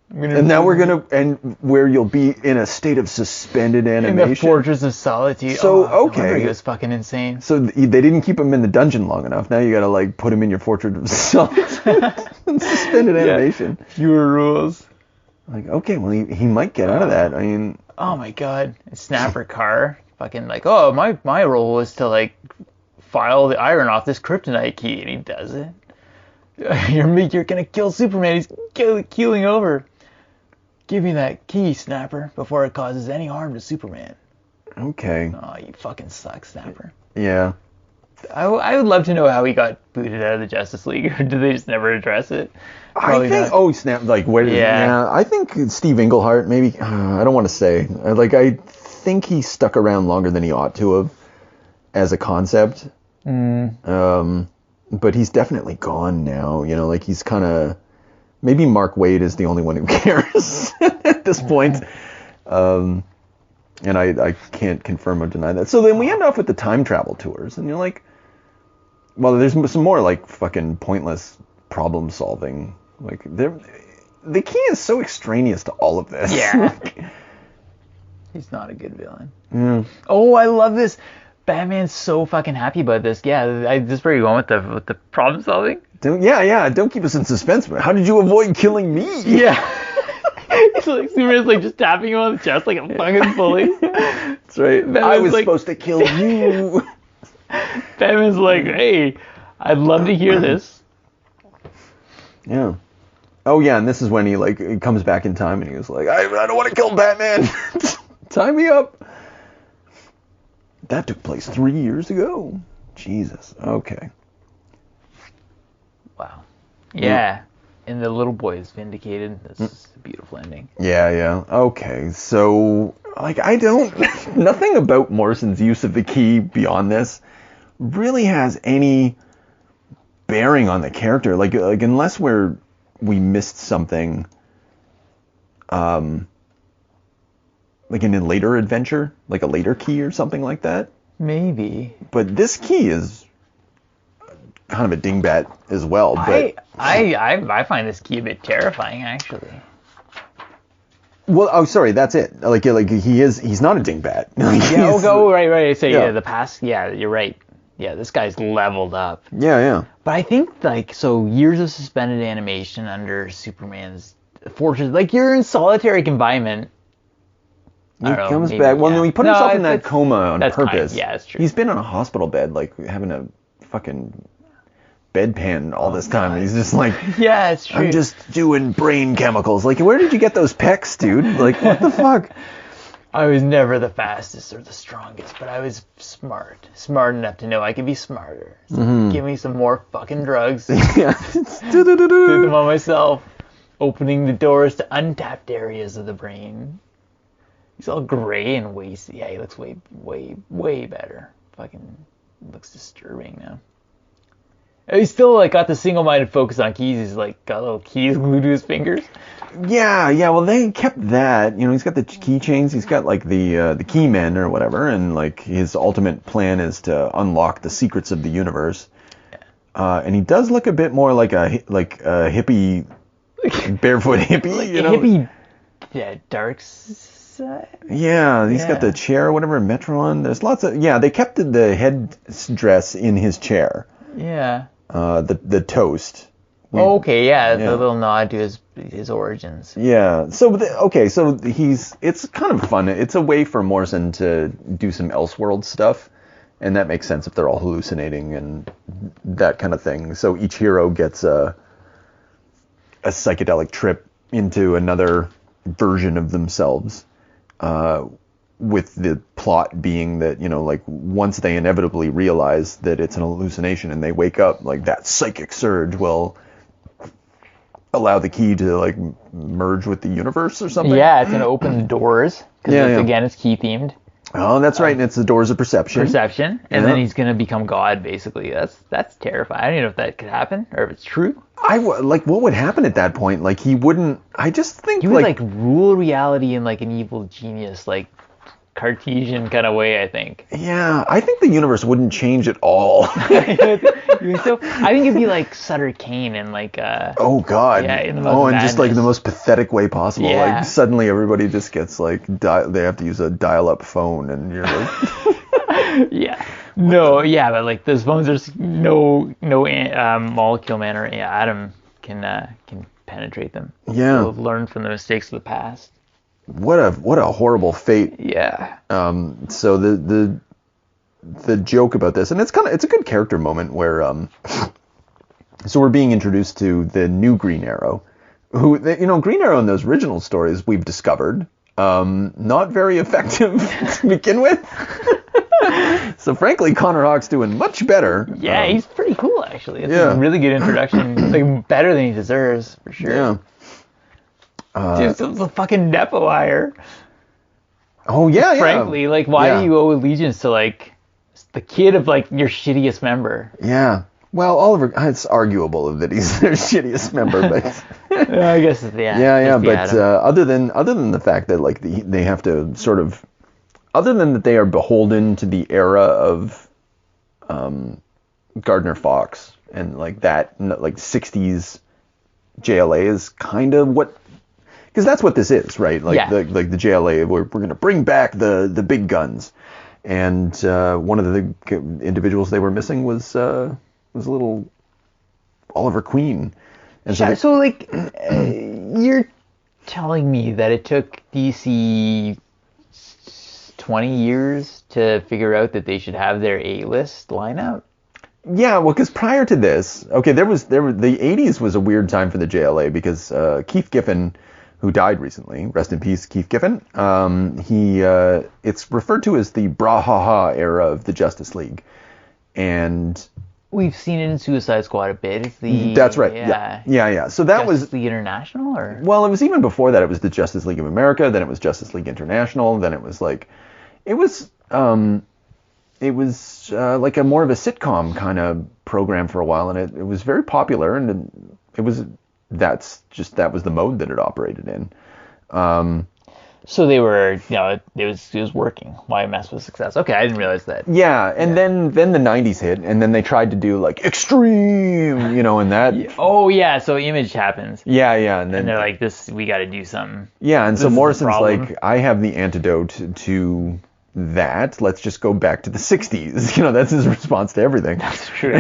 [SPEAKER 4] And now where you'll be in a state of suspended animation.
[SPEAKER 3] In the Fortress of Solitude.
[SPEAKER 4] So,
[SPEAKER 3] no
[SPEAKER 4] okay.
[SPEAKER 3] wonder he was fucking insane.
[SPEAKER 4] So they didn't keep him in the dungeon long enough. Now you gotta like put him in your Fortress of Solitude. Suspended animation.
[SPEAKER 3] Fewer rules.
[SPEAKER 4] Like, okay, well he might get out of that. I mean.
[SPEAKER 3] Oh my god. And Snapper Carr fucking like, oh, my role was to like file the iron off this kryptonite key, and he does it. You're gonna kill Superman. He's keeling over. Give me that key, Snapper, before it causes any harm to Superman.
[SPEAKER 4] Okay.
[SPEAKER 3] Oh, you fucking suck, Snapper.
[SPEAKER 4] Yeah.
[SPEAKER 3] I would love to know how he got booted out of the Justice League, or did they just never address it? Probably
[SPEAKER 4] I think.
[SPEAKER 3] not.
[SPEAKER 4] Oh snap! Like where? Yeah. I think Steve Englehart. Maybe. I don't want to say. I think he stuck around longer than he ought to have, as a concept. But he's definitely gone now. You know, like he's kind of. Maybe Mark Waid is the only one who cares at this point. And I can't confirm or deny that. So then we end off with the time travel tours, and you're like, well, there's some more like fucking pointless problem solving. Like the key is so extraneous to all of this.
[SPEAKER 3] Yeah. He's not a good villain. Oh, I love this. Batman's so fucking happy about this. Yeah, this is where you're going with the problem solving.
[SPEAKER 4] Don't keep us in suspense. But how did you avoid killing me?
[SPEAKER 3] Yeah. It's like Superman's like just tapping him on the chest like a fucking bully.
[SPEAKER 4] That's right. I was supposed to kill you.
[SPEAKER 3] Batman's like, hey, I'd love to hear this.
[SPEAKER 4] Yeah. Oh yeah, and this is when he comes back in time and he was like, I don't want to kill Batman. Tie me up. That took place 3 years ago. Jesus. Okay.
[SPEAKER 3] Wow. Yeah. And the little boy is vindicated. This is a beautiful ending.
[SPEAKER 4] Yeah. Okay. So, nothing about Morrison's use of the key beyond this really has any bearing on the character. Like unless we missed something, like in a later adventure, like a later key or something like that. Maybe. But this key is kind of a dingbat as well. But
[SPEAKER 3] I find this key a bit terrifying, actually.
[SPEAKER 4] Well, oh, sorry, that's it. Like he's not a dingbat.
[SPEAKER 3] Right. So yeah, the past. Yeah, you're right. Yeah, this guy's leveled up.
[SPEAKER 4] Yeah.
[SPEAKER 3] But I think years of suspended animation under Superman's fortress. Like you're in solitary confinement.
[SPEAKER 4] He comes back. Well, no, he put himself in that coma on purpose.
[SPEAKER 3] Yeah, that's true.
[SPEAKER 4] He's been in a hospital bed, like having a fucking bedpan all this time. And he's just like,
[SPEAKER 3] yeah, it's true.
[SPEAKER 4] I'm just doing brain chemicals. Like, where did you get those pecs, dude? Like, what the fuck?
[SPEAKER 3] I was never the fastest or the strongest, but I was smart enough to know I could be smarter. So give me some more fucking drugs.
[SPEAKER 4] Yeah.
[SPEAKER 3] Do them on myself, opening the doors to untapped areas of the brain. He's all gray and wasted. Yeah, he looks way better. Fucking looks disturbing now. And he's still got the single-minded focus on keys. He's got little keys glued to his fingers.
[SPEAKER 4] Yeah. Well, they kept that. You know, he's got the keychains. He's got the key men or whatever, and his ultimate plan is to unlock the secrets of the universe. Yeah. And he does look a bit more like a hippie, barefoot hippie. You know,
[SPEAKER 3] hippie. Yeah, dark.
[SPEAKER 4] Yeah, he's got the chair or whatever, Metron. There's lots of... Yeah, they kept the headdress in his chair.
[SPEAKER 3] Yeah.
[SPEAKER 4] The toast.
[SPEAKER 3] The little nod to his origins.
[SPEAKER 4] Yeah. So, it's kind of fun. It's a way for Morrison to do some Elseworld stuff, and that makes sense if they're all hallucinating and that kind of thing. So each hero gets a psychedelic trip into another version of themselves. With the plot being that, once they inevitably realize that it's an hallucination and they wake up, that psychic surge will allow the key to, merge with the universe or something.
[SPEAKER 3] Yeah, it's going to open the doors. Because, again, it's key themed.
[SPEAKER 4] Oh, that's right. And it's the doors of perception.
[SPEAKER 3] And then he's going to become God, basically. That's terrifying. I don't even know if that could happen or if it's true.
[SPEAKER 4] What would happen at that point? He wouldn't... I just think,
[SPEAKER 3] he would, rule reality in, an evil genius, Cartesian kind of way, I think.
[SPEAKER 4] Yeah, I think the universe wouldn't change at all.
[SPEAKER 3] So I think it'd be like Sutter Kane and
[SPEAKER 4] oh god.
[SPEAKER 3] Yeah, in the most
[SPEAKER 4] and just the most pathetic way possible.
[SPEAKER 3] Yeah.
[SPEAKER 4] Suddenly everybody just gets they have to use a dial-up phone, and you're like.
[SPEAKER 3] Yeah. No, yeah, but those phones are no molecule man or atom can penetrate them.
[SPEAKER 4] Yeah.
[SPEAKER 3] They'll learn from the mistakes of the past.
[SPEAKER 4] What a horrible fate.
[SPEAKER 3] Yeah.
[SPEAKER 4] So the joke about this, and it's a good character moment where so we're being introduced to the new Green Arrow, who Green Arrow in those original stories we've discovered not very effective to begin with. So frankly, Connor Hawk's doing much better.
[SPEAKER 3] Yeah, he's pretty cool actually. It's
[SPEAKER 4] Yeah.
[SPEAKER 3] a really good introduction. Like better than he deserves for sure.
[SPEAKER 4] Yeah.
[SPEAKER 3] Dude, the fucking Nepo hire.
[SPEAKER 4] Oh yeah.
[SPEAKER 3] Frankly, like why
[SPEAKER 4] Yeah.
[SPEAKER 3] do you owe allegiance to like the kid of like your shittiest member?
[SPEAKER 4] Yeah. Well, Oliver, it's arguable that he's their shittiest member, but
[SPEAKER 3] I guess yeah.
[SPEAKER 4] yeah.
[SPEAKER 3] just the
[SPEAKER 4] But
[SPEAKER 3] Adam.
[SPEAKER 4] other than the fact that like they have to sort of, other than that they are beholden to the era of Gardner Fox and like that like 60s JLA is kind of what, because that's what this is, right? Like
[SPEAKER 3] Yeah.
[SPEAKER 4] the JLA, we're going to bring back the big guns, and one of the individuals they were missing was a little Oliver Queen, and
[SPEAKER 3] Yeah,
[SPEAKER 4] they-
[SPEAKER 3] so like you're telling me that it took DC 20 years to figure out that they should have their A-list lineup?
[SPEAKER 4] Yeah, well, because prior to this, okay, the 80s was a weird time for the JLA because Keith Giffen, who died recently, rest in peace, Keith Giffen, it's referred to as the Brawhaha era of the Justice League. And
[SPEAKER 3] We've seen it in Suicide Squad a bit. It's the
[SPEAKER 4] that's right. Yeah. So that
[SPEAKER 3] Justice
[SPEAKER 4] was,
[SPEAKER 3] League International, or
[SPEAKER 4] well, it was even before that. It was the Justice League of America, then it was Justice League International, then it was like, it was like a more of a sitcom kind of program for a while, and it was very popular, and that was the mode that it operated in.
[SPEAKER 3] so they were, it was working. YMS was a success. Okay, I didn't realize that.
[SPEAKER 4] Yeah, and then the 90s hit, and then they tried to do like Extreme, and that.
[SPEAKER 3] Oh yeah, so Image happens,
[SPEAKER 4] Yeah, and then
[SPEAKER 3] and they're like, "This, we got to do something."
[SPEAKER 4] yeah, and so
[SPEAKER 3] this is the
[SPEAKER 4] Morrison's
[SPEAKER 3] problem.
[SPEAKER 4] like, I have the antidote to that. Let's just go back to the 60s. That's his response to everything.
[SPEAKER 3] That's true.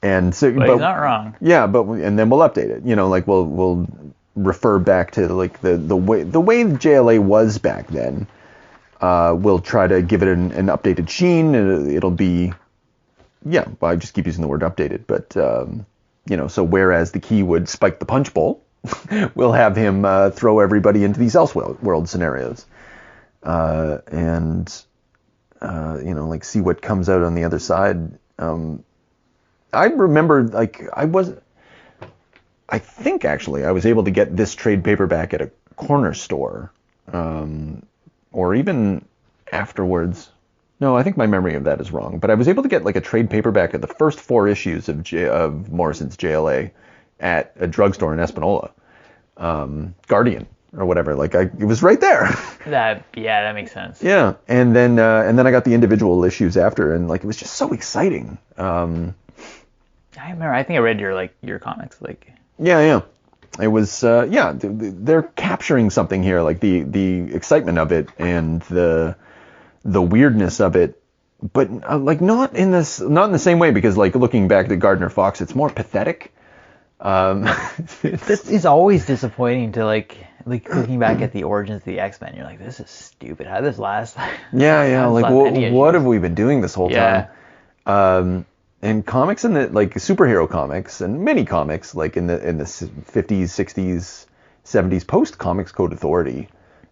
[SPEAKER 4] And so,
[SPEAKER 3] But he's not wrong.
[SPEAKER 4] yeah, and then we'll update it. Like we'll refer back to like the way JLA was back then. We'll try to give it an updated sheen. It'll be, yeah. Well, I just keep using the word updated, but so whereas the Key would spike the punch bowl, we'll have him throw everybody into these Elseworld scenarios, and like see what comes out on the other side. I remember, like, I think actually I was able to get this trade paperback at a corner store, or even afterwards. No, I think my memory of that is wrong, but I was able to get like a trade paperback of the first 4 issues of Morrison's JLA at a drugstore in Espanola, Guardian or whatever. Like it was right there.
[SPEAKER 3] That makes sense.
[SPEAKER 4] Yeah, and then I got the individual issues after, and like it was just so exciting.
[SPEAKER 3] I remember. I think I read your comics. Like,
[SPEAKER 4] Yeah. It was, they're capturing something here, like the excitement of it and the weirdness of it, but like not in the same way, because like looking back to Gardner Fox, it's more pathetic.
[SPEAKER 3] this is always disappointing to like looking back at the origins of the X-Men. You're like, this is stupid. How did this last?
[SPEAKER 4] Yeah. Like
[SPEAKER 3] what
[SPEAKER 4] what have we been doing this whole time? And comics and like superhero comics and mini comics, like in the 50s, 60s, 70s, post Comics Code Authority,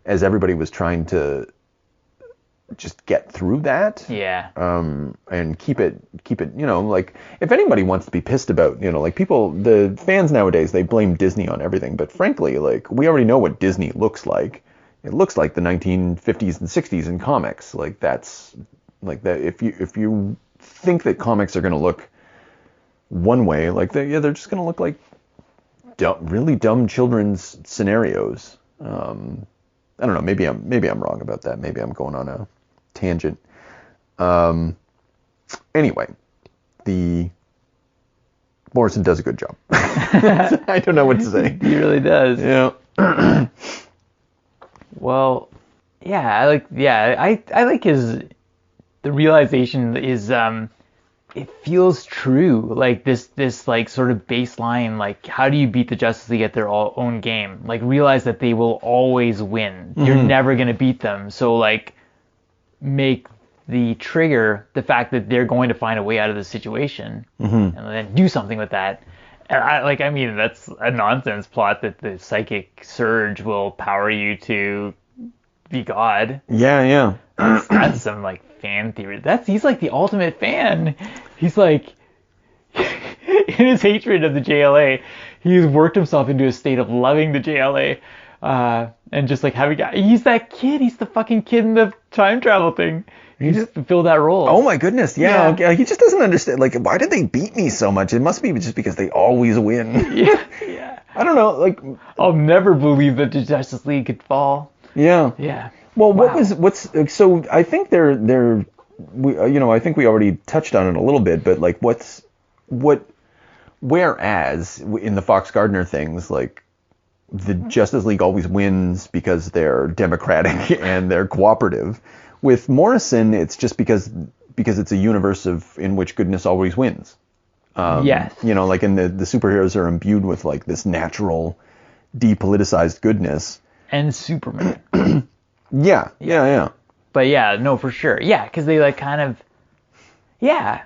[SPEAKER 4] as everybody was trying to just get through that.
[SPEAKER 3] Yeah.
[SPEAKER 4] And keep it, like if anybody wants to be pissed about, like the fans nowadays, they blame Disney on everything, but frankly, like we already know what Disney looks like. It looks like the 1950s and 60s in comics. Like that's like that. If you think that comics are going to look one way, like they're just going to look like really dumb children's scenarios. I don't know. Maybe I'm wrong about that. Maybe I'm going on a tangent. Anyway, the Morrison does a good job. I don't know what to say.
[SPEAKER 3] He really does.
[SPEAKER 4] Yeah.
[SPEAKER 3] Well, yeah, I like the realization is it feels true, like this like sort of baseline, like how do you beat the Justice League at their own game, like realize that they will always win. You're never going to beat them, so like make the trigger the fact that they're going to find a way out of the situation, and then do something with that. And I mean that's a nonsense plot that the psychic surge will power you to be God.
[SPEAKER 4] Yeah.
[SPEAKER 3] That's some like fan theory. He's like the ultimate fan. He's like in his hatred of the JLA, he's worked himself into a state of loving the JLA, and just like he's that kid. He's the fucking kid in the time travel thing. He just filled that role.
[SPEAKER 4] Oh my goodness, yeah. Okay. He just doesn't understand. Like, why did they beat me so much? It must be just because they always win.
[SPEAKER 3] Yeah.
[SPEAKER 4] I don't know. Like,
[SPEAKER 3] I'll never believe that the Justice League could fall.
[SPEAKER 4] Yeah.
[SPEAKER 3] Yeah.
[SPEAKER 4] Well, what's so? I think I think we already touched on it a little bit, but like, whereas in the Fox Gardner things, like, the Justice League always wins because they're democratic and they're cooperative. With Morrison, it's just because it's a universe in which goodness always wins.
[SPEAKER 3] Yes.
[SPEAKER 4] Like in the superheroes are imbued with like this natural, depoliticized goodness.
[SPEAKER 3] And Superman.
[SPEAKER 4] Yeah.
[SPEAKER 3] But yeah, no, for sure. Yeah, because they like kind of, yeah.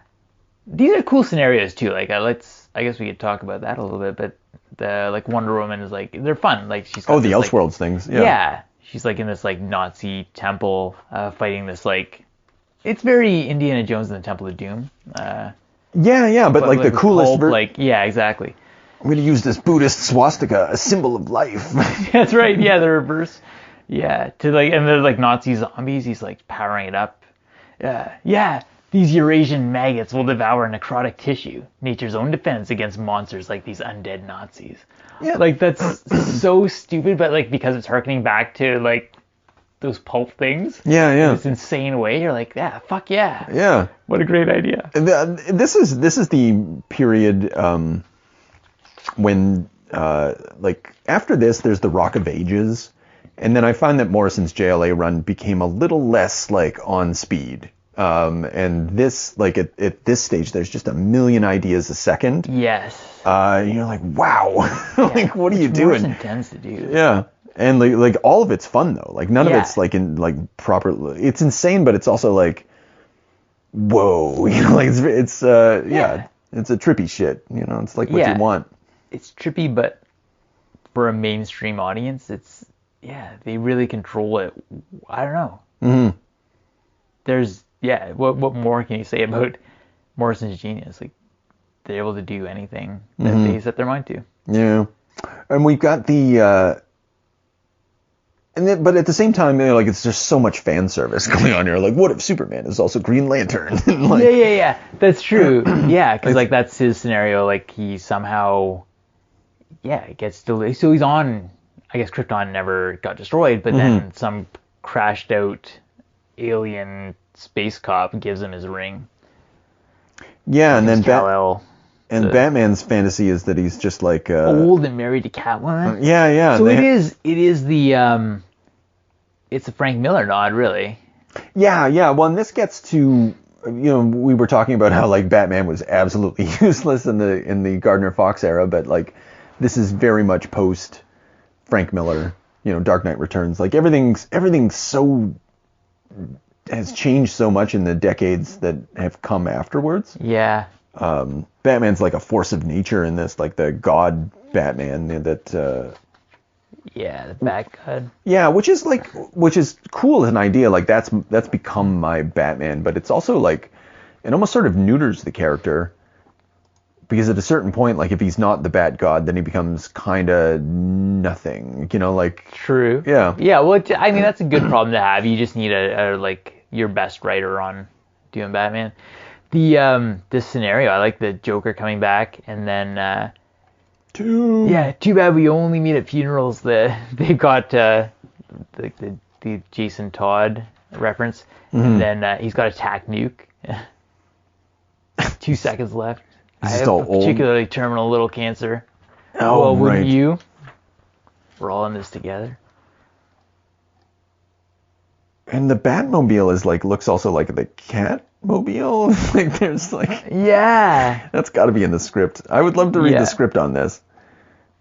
[SPEAKER 3] These are cool scenarios too. Like I guess we could talk about that a little bit. But the like Wonder Woman is like they're fun. Like she's got
[SPEAKER 4] the
[SPEAKER 3] this,
[SPEAKER 4] Elseworlds
[SPEAKER 3] like,
[SPEAKER 4] things.
[SPEAKER 3] Yeah. She's like in this like Nazi temple, fighting this like, it's very Indiana Jones and the Temple of Doom.
[SPEAKER 4] But like the coolest.
[SPEAKER 3] Like yeah, exactly.
[SPEAKER 4] I'm gonna use this Buddhist swastika, a symbol of life.
[SPEAKER 3] That's right. Yeah, the reverse. Yeah, and they're like Nazi zombies. He's like powering it up. Yeah. These Eurasian maggots will devour necrotic tissue, nature's own defense against monsters like these undead Nazis. Yeah. Like, that's so stupid, but, like, because it's harkening back to, like, those pulp things.
[SPEAKER 4] Yeah.
[SPEAKER 3] In this insane way, you're like, yeah, fuck yeah.
[SPEAKER 4] Yeah.
[SPEAKER 3] What a great idea.
[SPEAKER 4] This is the period when, like, after this, there's the Rock of Ages, and then I find that Morrison's JLA run became a little less, like, on speed. And this, like, at this stage, there's just a million ideas a second.
[SPEAKER 3] Yes.
[SPEAKER 4] You're like, wow, like, what are you doing?
[SPEAKER 3] Morrison tends to do.
[SPEAKER 4] Yeah. And like all of it's fun though. Like none of it's like in like proper, it's insane, but it's also like, whoa, like it's it's a trippy shit, it's like what you want.
[SPEAKER 3] It's trippy, but for a mainstream audience, they really control it. I don't know.
[SPEAKER 4] Mm-hmm.
[SPEAKER 3] There's, what more can you say about Morrison's genius? Like, they're able to do anything that they set their mind to.
[SPEAKER 4] Yeah. And we've got but at the same time, like, it's just so much fan service going on here. Like, what if Superman is also Green Lantern? Like,
[SPEAKER 3] yeah. That's true. Yeah, because, like, that's his scenario. Like, he somehow, gets delayed. So he's on, I guess Krypton never got destroyed, but then some crashed out alien space cop gives him his ring.
[SPEAKER 4] Yeah, and then
[SPEAKER 3] Kal-El.
[SPEAKER 4] Batman's fantasy is that he's just like
[SPEAKER 3] old and married to Catwoman.
[SPEAKER 4] Yeah.
[SPEAKER 3] So it is the it's a Frank Miller nod, really.
[SPEAKER 4] Yeah. Well, and this gets to, we were talking about how like Batman was absolutely useless in the Gardner Fox era, but like this is very much post Frank Miller. Dark Knight Returns. Like everything's so has changed so much in the decades that have come afterwards.
[SPEAKER 3] Yeah.
[SPEAKER 4] Batman's like a force of nature in this, like the God Batman that.
[SPEAKER 3] The Bat God.
[SPEAKER 4] Yeah, which is cool as an idea. Like that's become my Batman, but it's also like it almost sort of neuters the character because at a certain point, like if he's not the Bat God, then he becomes kind of nothing. Like.
[SPEAKER 3] True.
[SPEAKER 4] Yeah.
[SPEAKER 3] Yeah. Well, I mean that's a good problem to have. You just need a like your best writer on doing Batman. This scenario, I like the Joker coming back, and then too bad we only meet at funerals. They've got the Jason Todd reference, and then he's got a tac nuke. 2 seconds left. I have a particularly terminal little cancer.
[SPEAKER 4] Oh, well,
[SPEAKER 3] wouldn't you? We're all in this together.
[SPEAKER 4] And the Batmobile looks also like the Catmobile. Like there's like.
[SPEAKER 3] Yeah.
[SPEAKER 4] That's got to be in the script. I would love to read the script on this.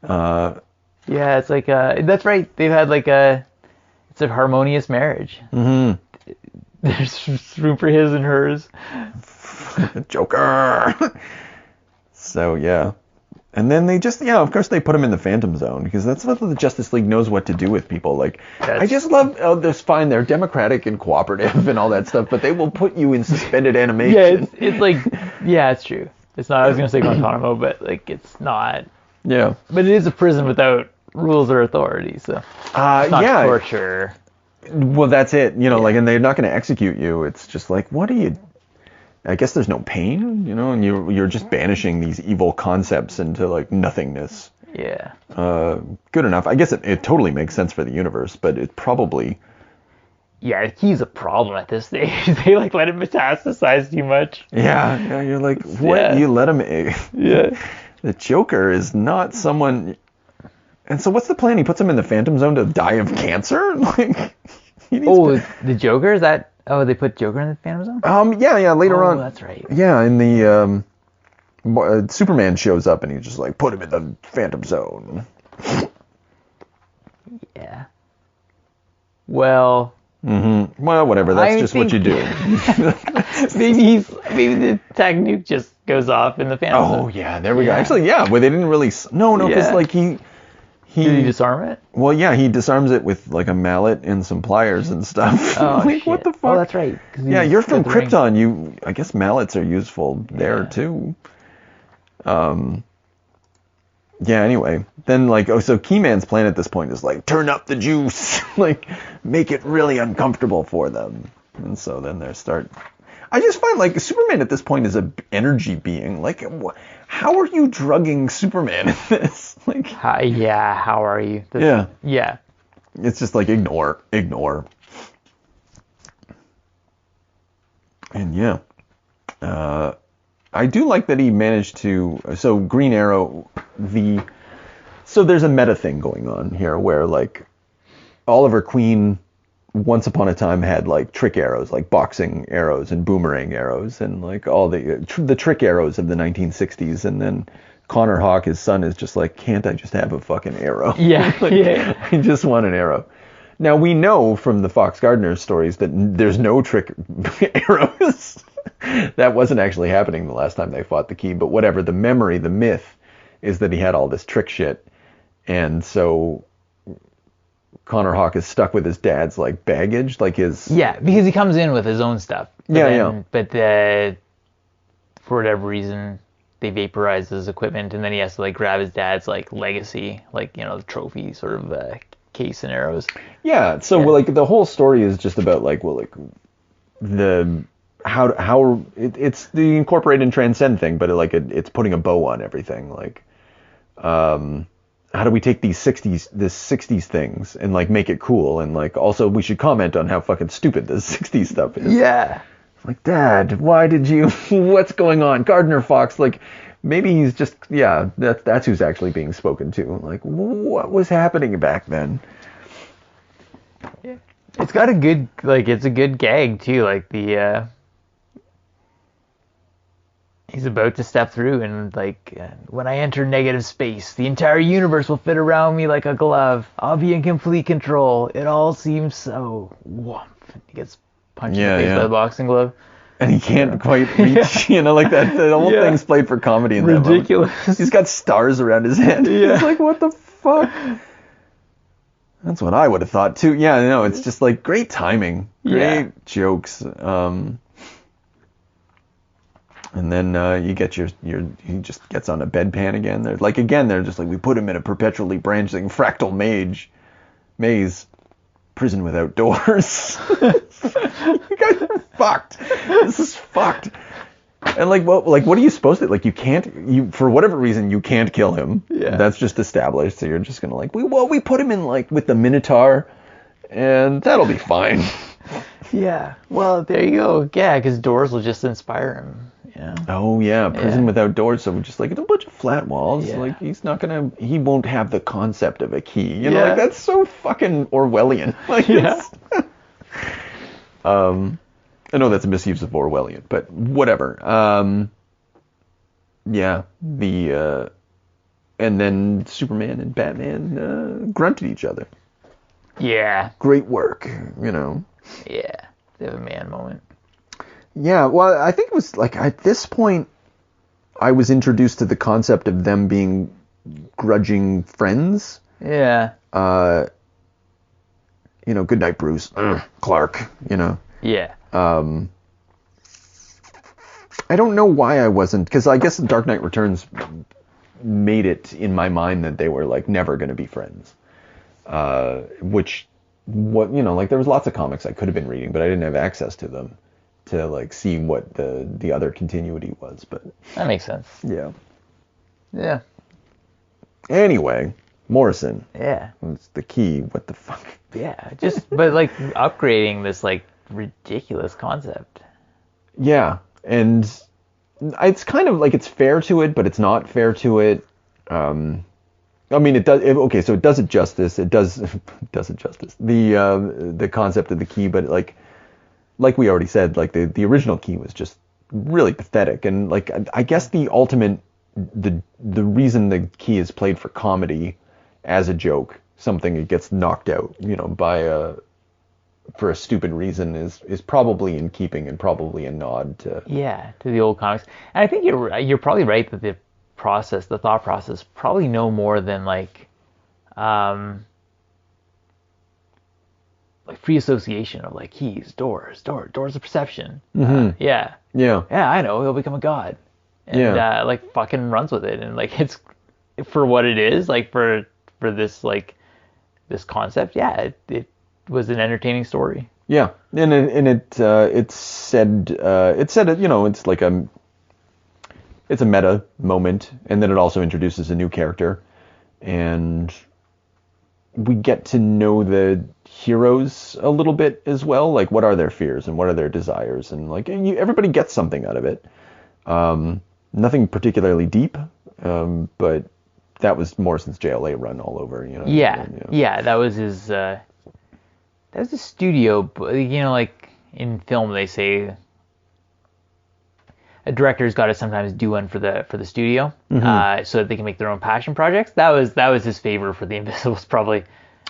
[SPEAKER 3] It's like that's right. They've had it's a harmonious marriage.
[SPEAKER 4] Mm-hmm.
[SPEAKER 3] There's room for his and hers.
[SPEAKER 4] Joker. So yeah. And then they just, of course they put him in the Phantom Zone because that's what the Justice League knows what to do with people. Like, I just love, that's fine, they're democratic and cooperative and all that stuff, but they will put you in suspended animation.
[SPEAKER 3] Yeah, it's like, yeah, it's true. It's not, I was going to say Guantanamo, but like, it's not.
[SPEAKER 4] Yeah.
[SPEAKER 3] But it is a prison without rules or authority, so it's not torture.
[SPEAKER 4] Well, that's it, like, and they're not going to execute you. It's just like, what are you... I guess there's no pain, and you're just banishing these evil concepts into like nothingness.
[SPEAKER 3] Yeah.
[SPEAKER 4] Good enough. I guess it totally makes sense for the universe, but it probably...
[SPEAKER 3] Yeah, he's a problem at this stage. They like let him metastasize too much.
[SPEAKER 4] Yeah, you're like, what? Yeah. You let him...
[SPEAKER 3] Yeah.
[SPEAKER 4] The Joker is not someone... And so what's the plan? He puts him in the Phantom Zone to die of cancer? Like,
[SPEAKER 3] the Joker? Is that... Oh, they put Joker in the Phantom Zone?
[SPEAKER 4] Yeah, later on.
[SPEAKER 3] Oh, that's right.
[SPEAKER 4] Yeah, in the, Superman shows up and he's just like, put him in the Phantom Zone.
[SPEAKER 3] Yeah. Well...
[SPEAKER 4] Mm-hmm. Well, whatever, that's just what you do.
[SPEAKER 3] maybe the tag nuke just goes off in the Phantom Zone.
[SPEAKER 4] Oh, yeah, there we go. Actually, yeah, well, they didn't really... No, because, like, he...
[SPEAKER 3] Did he disarm it?
[SPEAKER 4] Well, yeah, he disarms it with like a mallet and some pliers and stuff.
[SPEAKER 3] Oh,
[SPEAKER 4] like,
[SPEAKER 3] shit.
[SPEAKER 4] What the fuck?
[SPEAKER 3] Oh, that's right.
[SPEAKER 4] Yeah, you're from Krypton. I guess mallets are useful there too. Yeah, anyway. Then so Keyman's plan at this point is like, turn up the juice. Like, make it really uncomfortable for them. And so then they start... I just find like Superman at this point is an energy being. Like, how are you drugging Superman in this? Like,
[SPEAKER 3] how are you? Yeah.
[SPEAKER 4] It's just like ignore. And I do like that he managed to. So Green Arrow, so there's a meta thing going on here where like Oliver Queen once upon a time had like trick arrows, like boxing arrows and boomerang arrows and like all the trick arrows of the 1960s. And then Connor Hawke, his son, is just like, can't I just have a fucking arrow?
[SPEAKER 3] Yeah,
[SPEAKER 4] I just want an arrow. Now we know from the Fox Gardner stories that there's no trick arrows. That wasn't actually happening the last time they fought the Key, but whatever, the myth is that he had all this trick shit. And so Connor Hawke is stuck with his dad's like baggage, like his...
[SPEAKER 3] Yeah, because he comes in with his own stuff. But for whatever reason, they vaporize his equipment, and then he has to like grab his dad's like legacy, like, the trophy sort of case and arrows.
[SPEAKER 4] Yeah, so well, like the whole story is just about like, well, like the how it's the incorporate and transcend thing, but it's putting a bow on everything, like how do we take these 60s things and like make it cool, and like also we should comment on how fucking stupid this 60s stuff is.
[SPEAKER 3] Yeah.
[SPEAKER 4] Like, Dad, why did you... What's going on? Gardner Fox, like, maybe he's just... Yeah, that's who's actually being spoken to. Like, what was happening back then?
[SPEAKER 3] Yeah. It's got a good... Like, it's a good gag, too. Like, he's about to step through and, like, when I enter negative space, the entire universe will fit around me like a glove. I'll be in complete control. It all seems so... Whoomp. He gets... punched in the face by the boxing glove.
[SPEAKER 4] And he can't quite reach, like that. The whole thing's played for comedy in that
[SPEAKER 3] ridiculous.
[SPEAKER 4] Moment. He's got stars around his head. Yeah. It's like, what the fuck? That's what I would have thought too. Yeah, no, it's just like great timing, great jokes. And then you get he just gets on a bedpan again. They're just like, we put him in a perpetually branching fractal maze. Prison without doors. You guys are fucked. This is fucked. And what are you supposed to, like, for whatever reason, you can't kill him. Yeah. That's just established. So you're just going to we put him in with the Minotaur and that'll be fine.
[SPEAKER 3] Yeah. Well, there you go. Yeah. Because doors will just inspire him. Yeah.
[SPEAKER 4] Oh yeah. Prison without doors. So we're just like, it's a bunch of flat walls. Yeah. Like he won't have the concept of a key. You know, that's so fucking Orwellian. I know that's a misuse of Orwellian, but whatever. And then Superman and Batman grunt at each other.
[SPEAKER 3] Yeah.
[SPEAKER 4] Great work,
[SPEAKER 3] Yeah. They have a man moment.
[SPEAKER 4] Yeah, well, I think it was like at this point, I was introduced to the concept of them being grudging friends.
[SPEAKER 3] Yeah.
[SPEAKER 4] You know, good night, Bruce. Clark, you know.
[SPEAKER 3] Yeah.
[SPEAKER 4] I don't know why I wasn't, because I guess Dark Knight Returns made it in my mind that they were like never going to be friends. Which, what, you know, like there was lots of comics I could have been reading, but I didn't have access to them to like see what the other continuity was. But
[SPEAKER 3] that makes sense.
[SPEAKER 4] yeah.
[SPEAKER 3] Yeah.
[SPEAKER 4] Anyway, Morrison.
[SPEAKER 3] Yeah.
[SPEAKER 4] It's the key. What the fuck?
[SPEAKER 3] Yeah. But like upgrading this like ridiculous concept.
[SPEAKER 4] Yeah. And it's kind of like it's fair to it, but it's not fair to it. I mean, it does. Okay, so it does it justice. It does it justice. The concept of the key, but like we already said, like the original key was just really pathetic. And like I guess the ultimate the reason the key is played for comedy as a joke, something that gets knocked out, you know, for a stupid reason is probably in keeping and probably a nod to
[SPEAKER 3] the old comics. And I think you're probably right that the thought process probably no more than like free association of like keys, doors of perception.
[SPEAKER 4] Mm-hmm.
[SPEAKER 3] Yeah, I know, he'll become a god. And like fucking runs with it, and like it's for what it is, like for this like this concept, it was an entertaining story.
[SPEAKER 4] Yeah, and it said you know, it's like it's a meta moment, and then it also introduces a new character, and we get to know the heroes a little bit as well, like what are their fears and what are their desires, and like everybody gets something out of it. Nothing particularly deep, but that was Morrison's JLA run all over, you know.
[SPEAKER 3] Yeah, that was his. That was the studio, you know, like in film they say a director's got to sometimes do one for the studio,
[SPEAKER 4] Mm-hmm.
[SPEAKER 3] so that they can make their own passion projects. That was his favor for The Invisibles probably,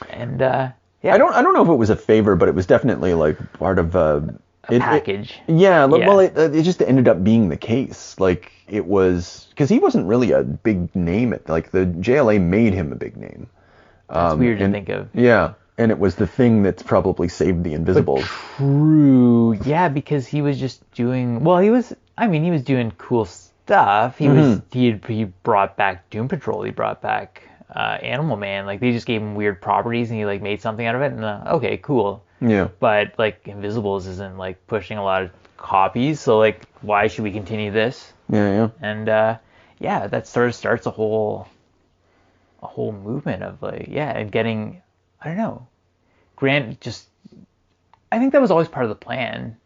[SPEAKER 3] and yeah.
[SPEAKER 4] I don't know if it was a favor, but it was definitely like part of a
[SPEAKER 3] package.
[SPEAKER 4] Well, it just ended up being the case. Like it was because he wasn't really a big name. Like the JLA made him a big name.
[SPEAKER 3] That's weird to think of.
[SPEAKER 4] Yeah. And it was the thing that's probably saved The Invisibles.
[SPEAKER 3] True. Yeah, because he was just doing... Well, he was doing cool stuff. He brought back Doom Patrol. He brought back Animal Man. Like, they just gave him weird properties, and he, like, made something out of it. And, okay, cool.
[SPEAKER 4] Yeah.
[SPEAKER 3] But, like, Invisibles isn't, like, pushing a lot of copies. So, like, why should we continue this?
[SPEAKER 4] Yeah.
[SPEAKER 3] And, that sort of starts a whole movement of, like, and getting... I don't know. Grant I think that was always part of the plan.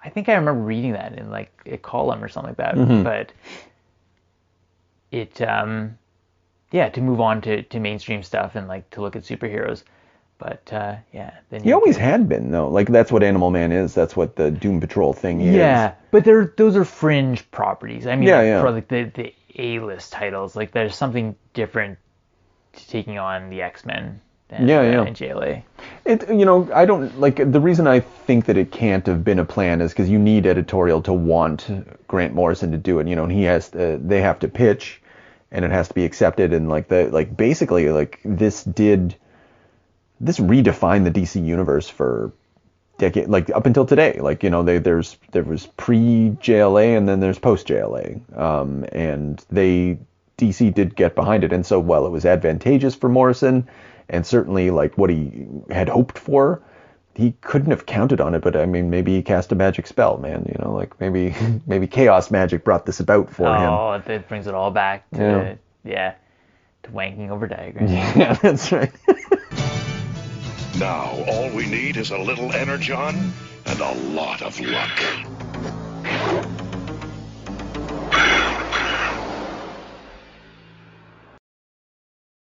[SPEAKER 3] I think I remember reading that in like a column or something like that.
[SPEAKER 4] Mm-hmm.
[SPEAKER 3] But it, to move on to mainstream stuff and like to look at superheroes. But then
[SPEAKER 4] he always had been though. Like that's what Animal Man is. That's what the Doom Patrol thing is.
[SPEAKER 3] Yeah, but those are fringe properties. I mean, for like the A-list titles, like there's something different to taking on the X-Men. And JLA.
[SPEAKER 4] I don't like the reason I think that it can't have been a plan is because you need editorial to want Grant Morrison to do it. You know, and they have to pitch, and it has to be accepted, and basically this redefined the DC universe for decade, like up until today. Like you know, there was pre JLA and then there's post JLA, and DC did get behind it, and so while it was advantageous for Morrison. And certainly, like, what he had hoped for, he couldn't have counted on it. But, I mean, maybe he cast a magic spell, man. You know, like, maybe chaos magic brought this about for him.
[SPEAKER 3] Oh, it brings it all back to, to wanking over diagrams.
[SPEAKER 4] Yeah, that's right.
[SPEAKER 5] Now, all we need is a little energon and a lot of luck.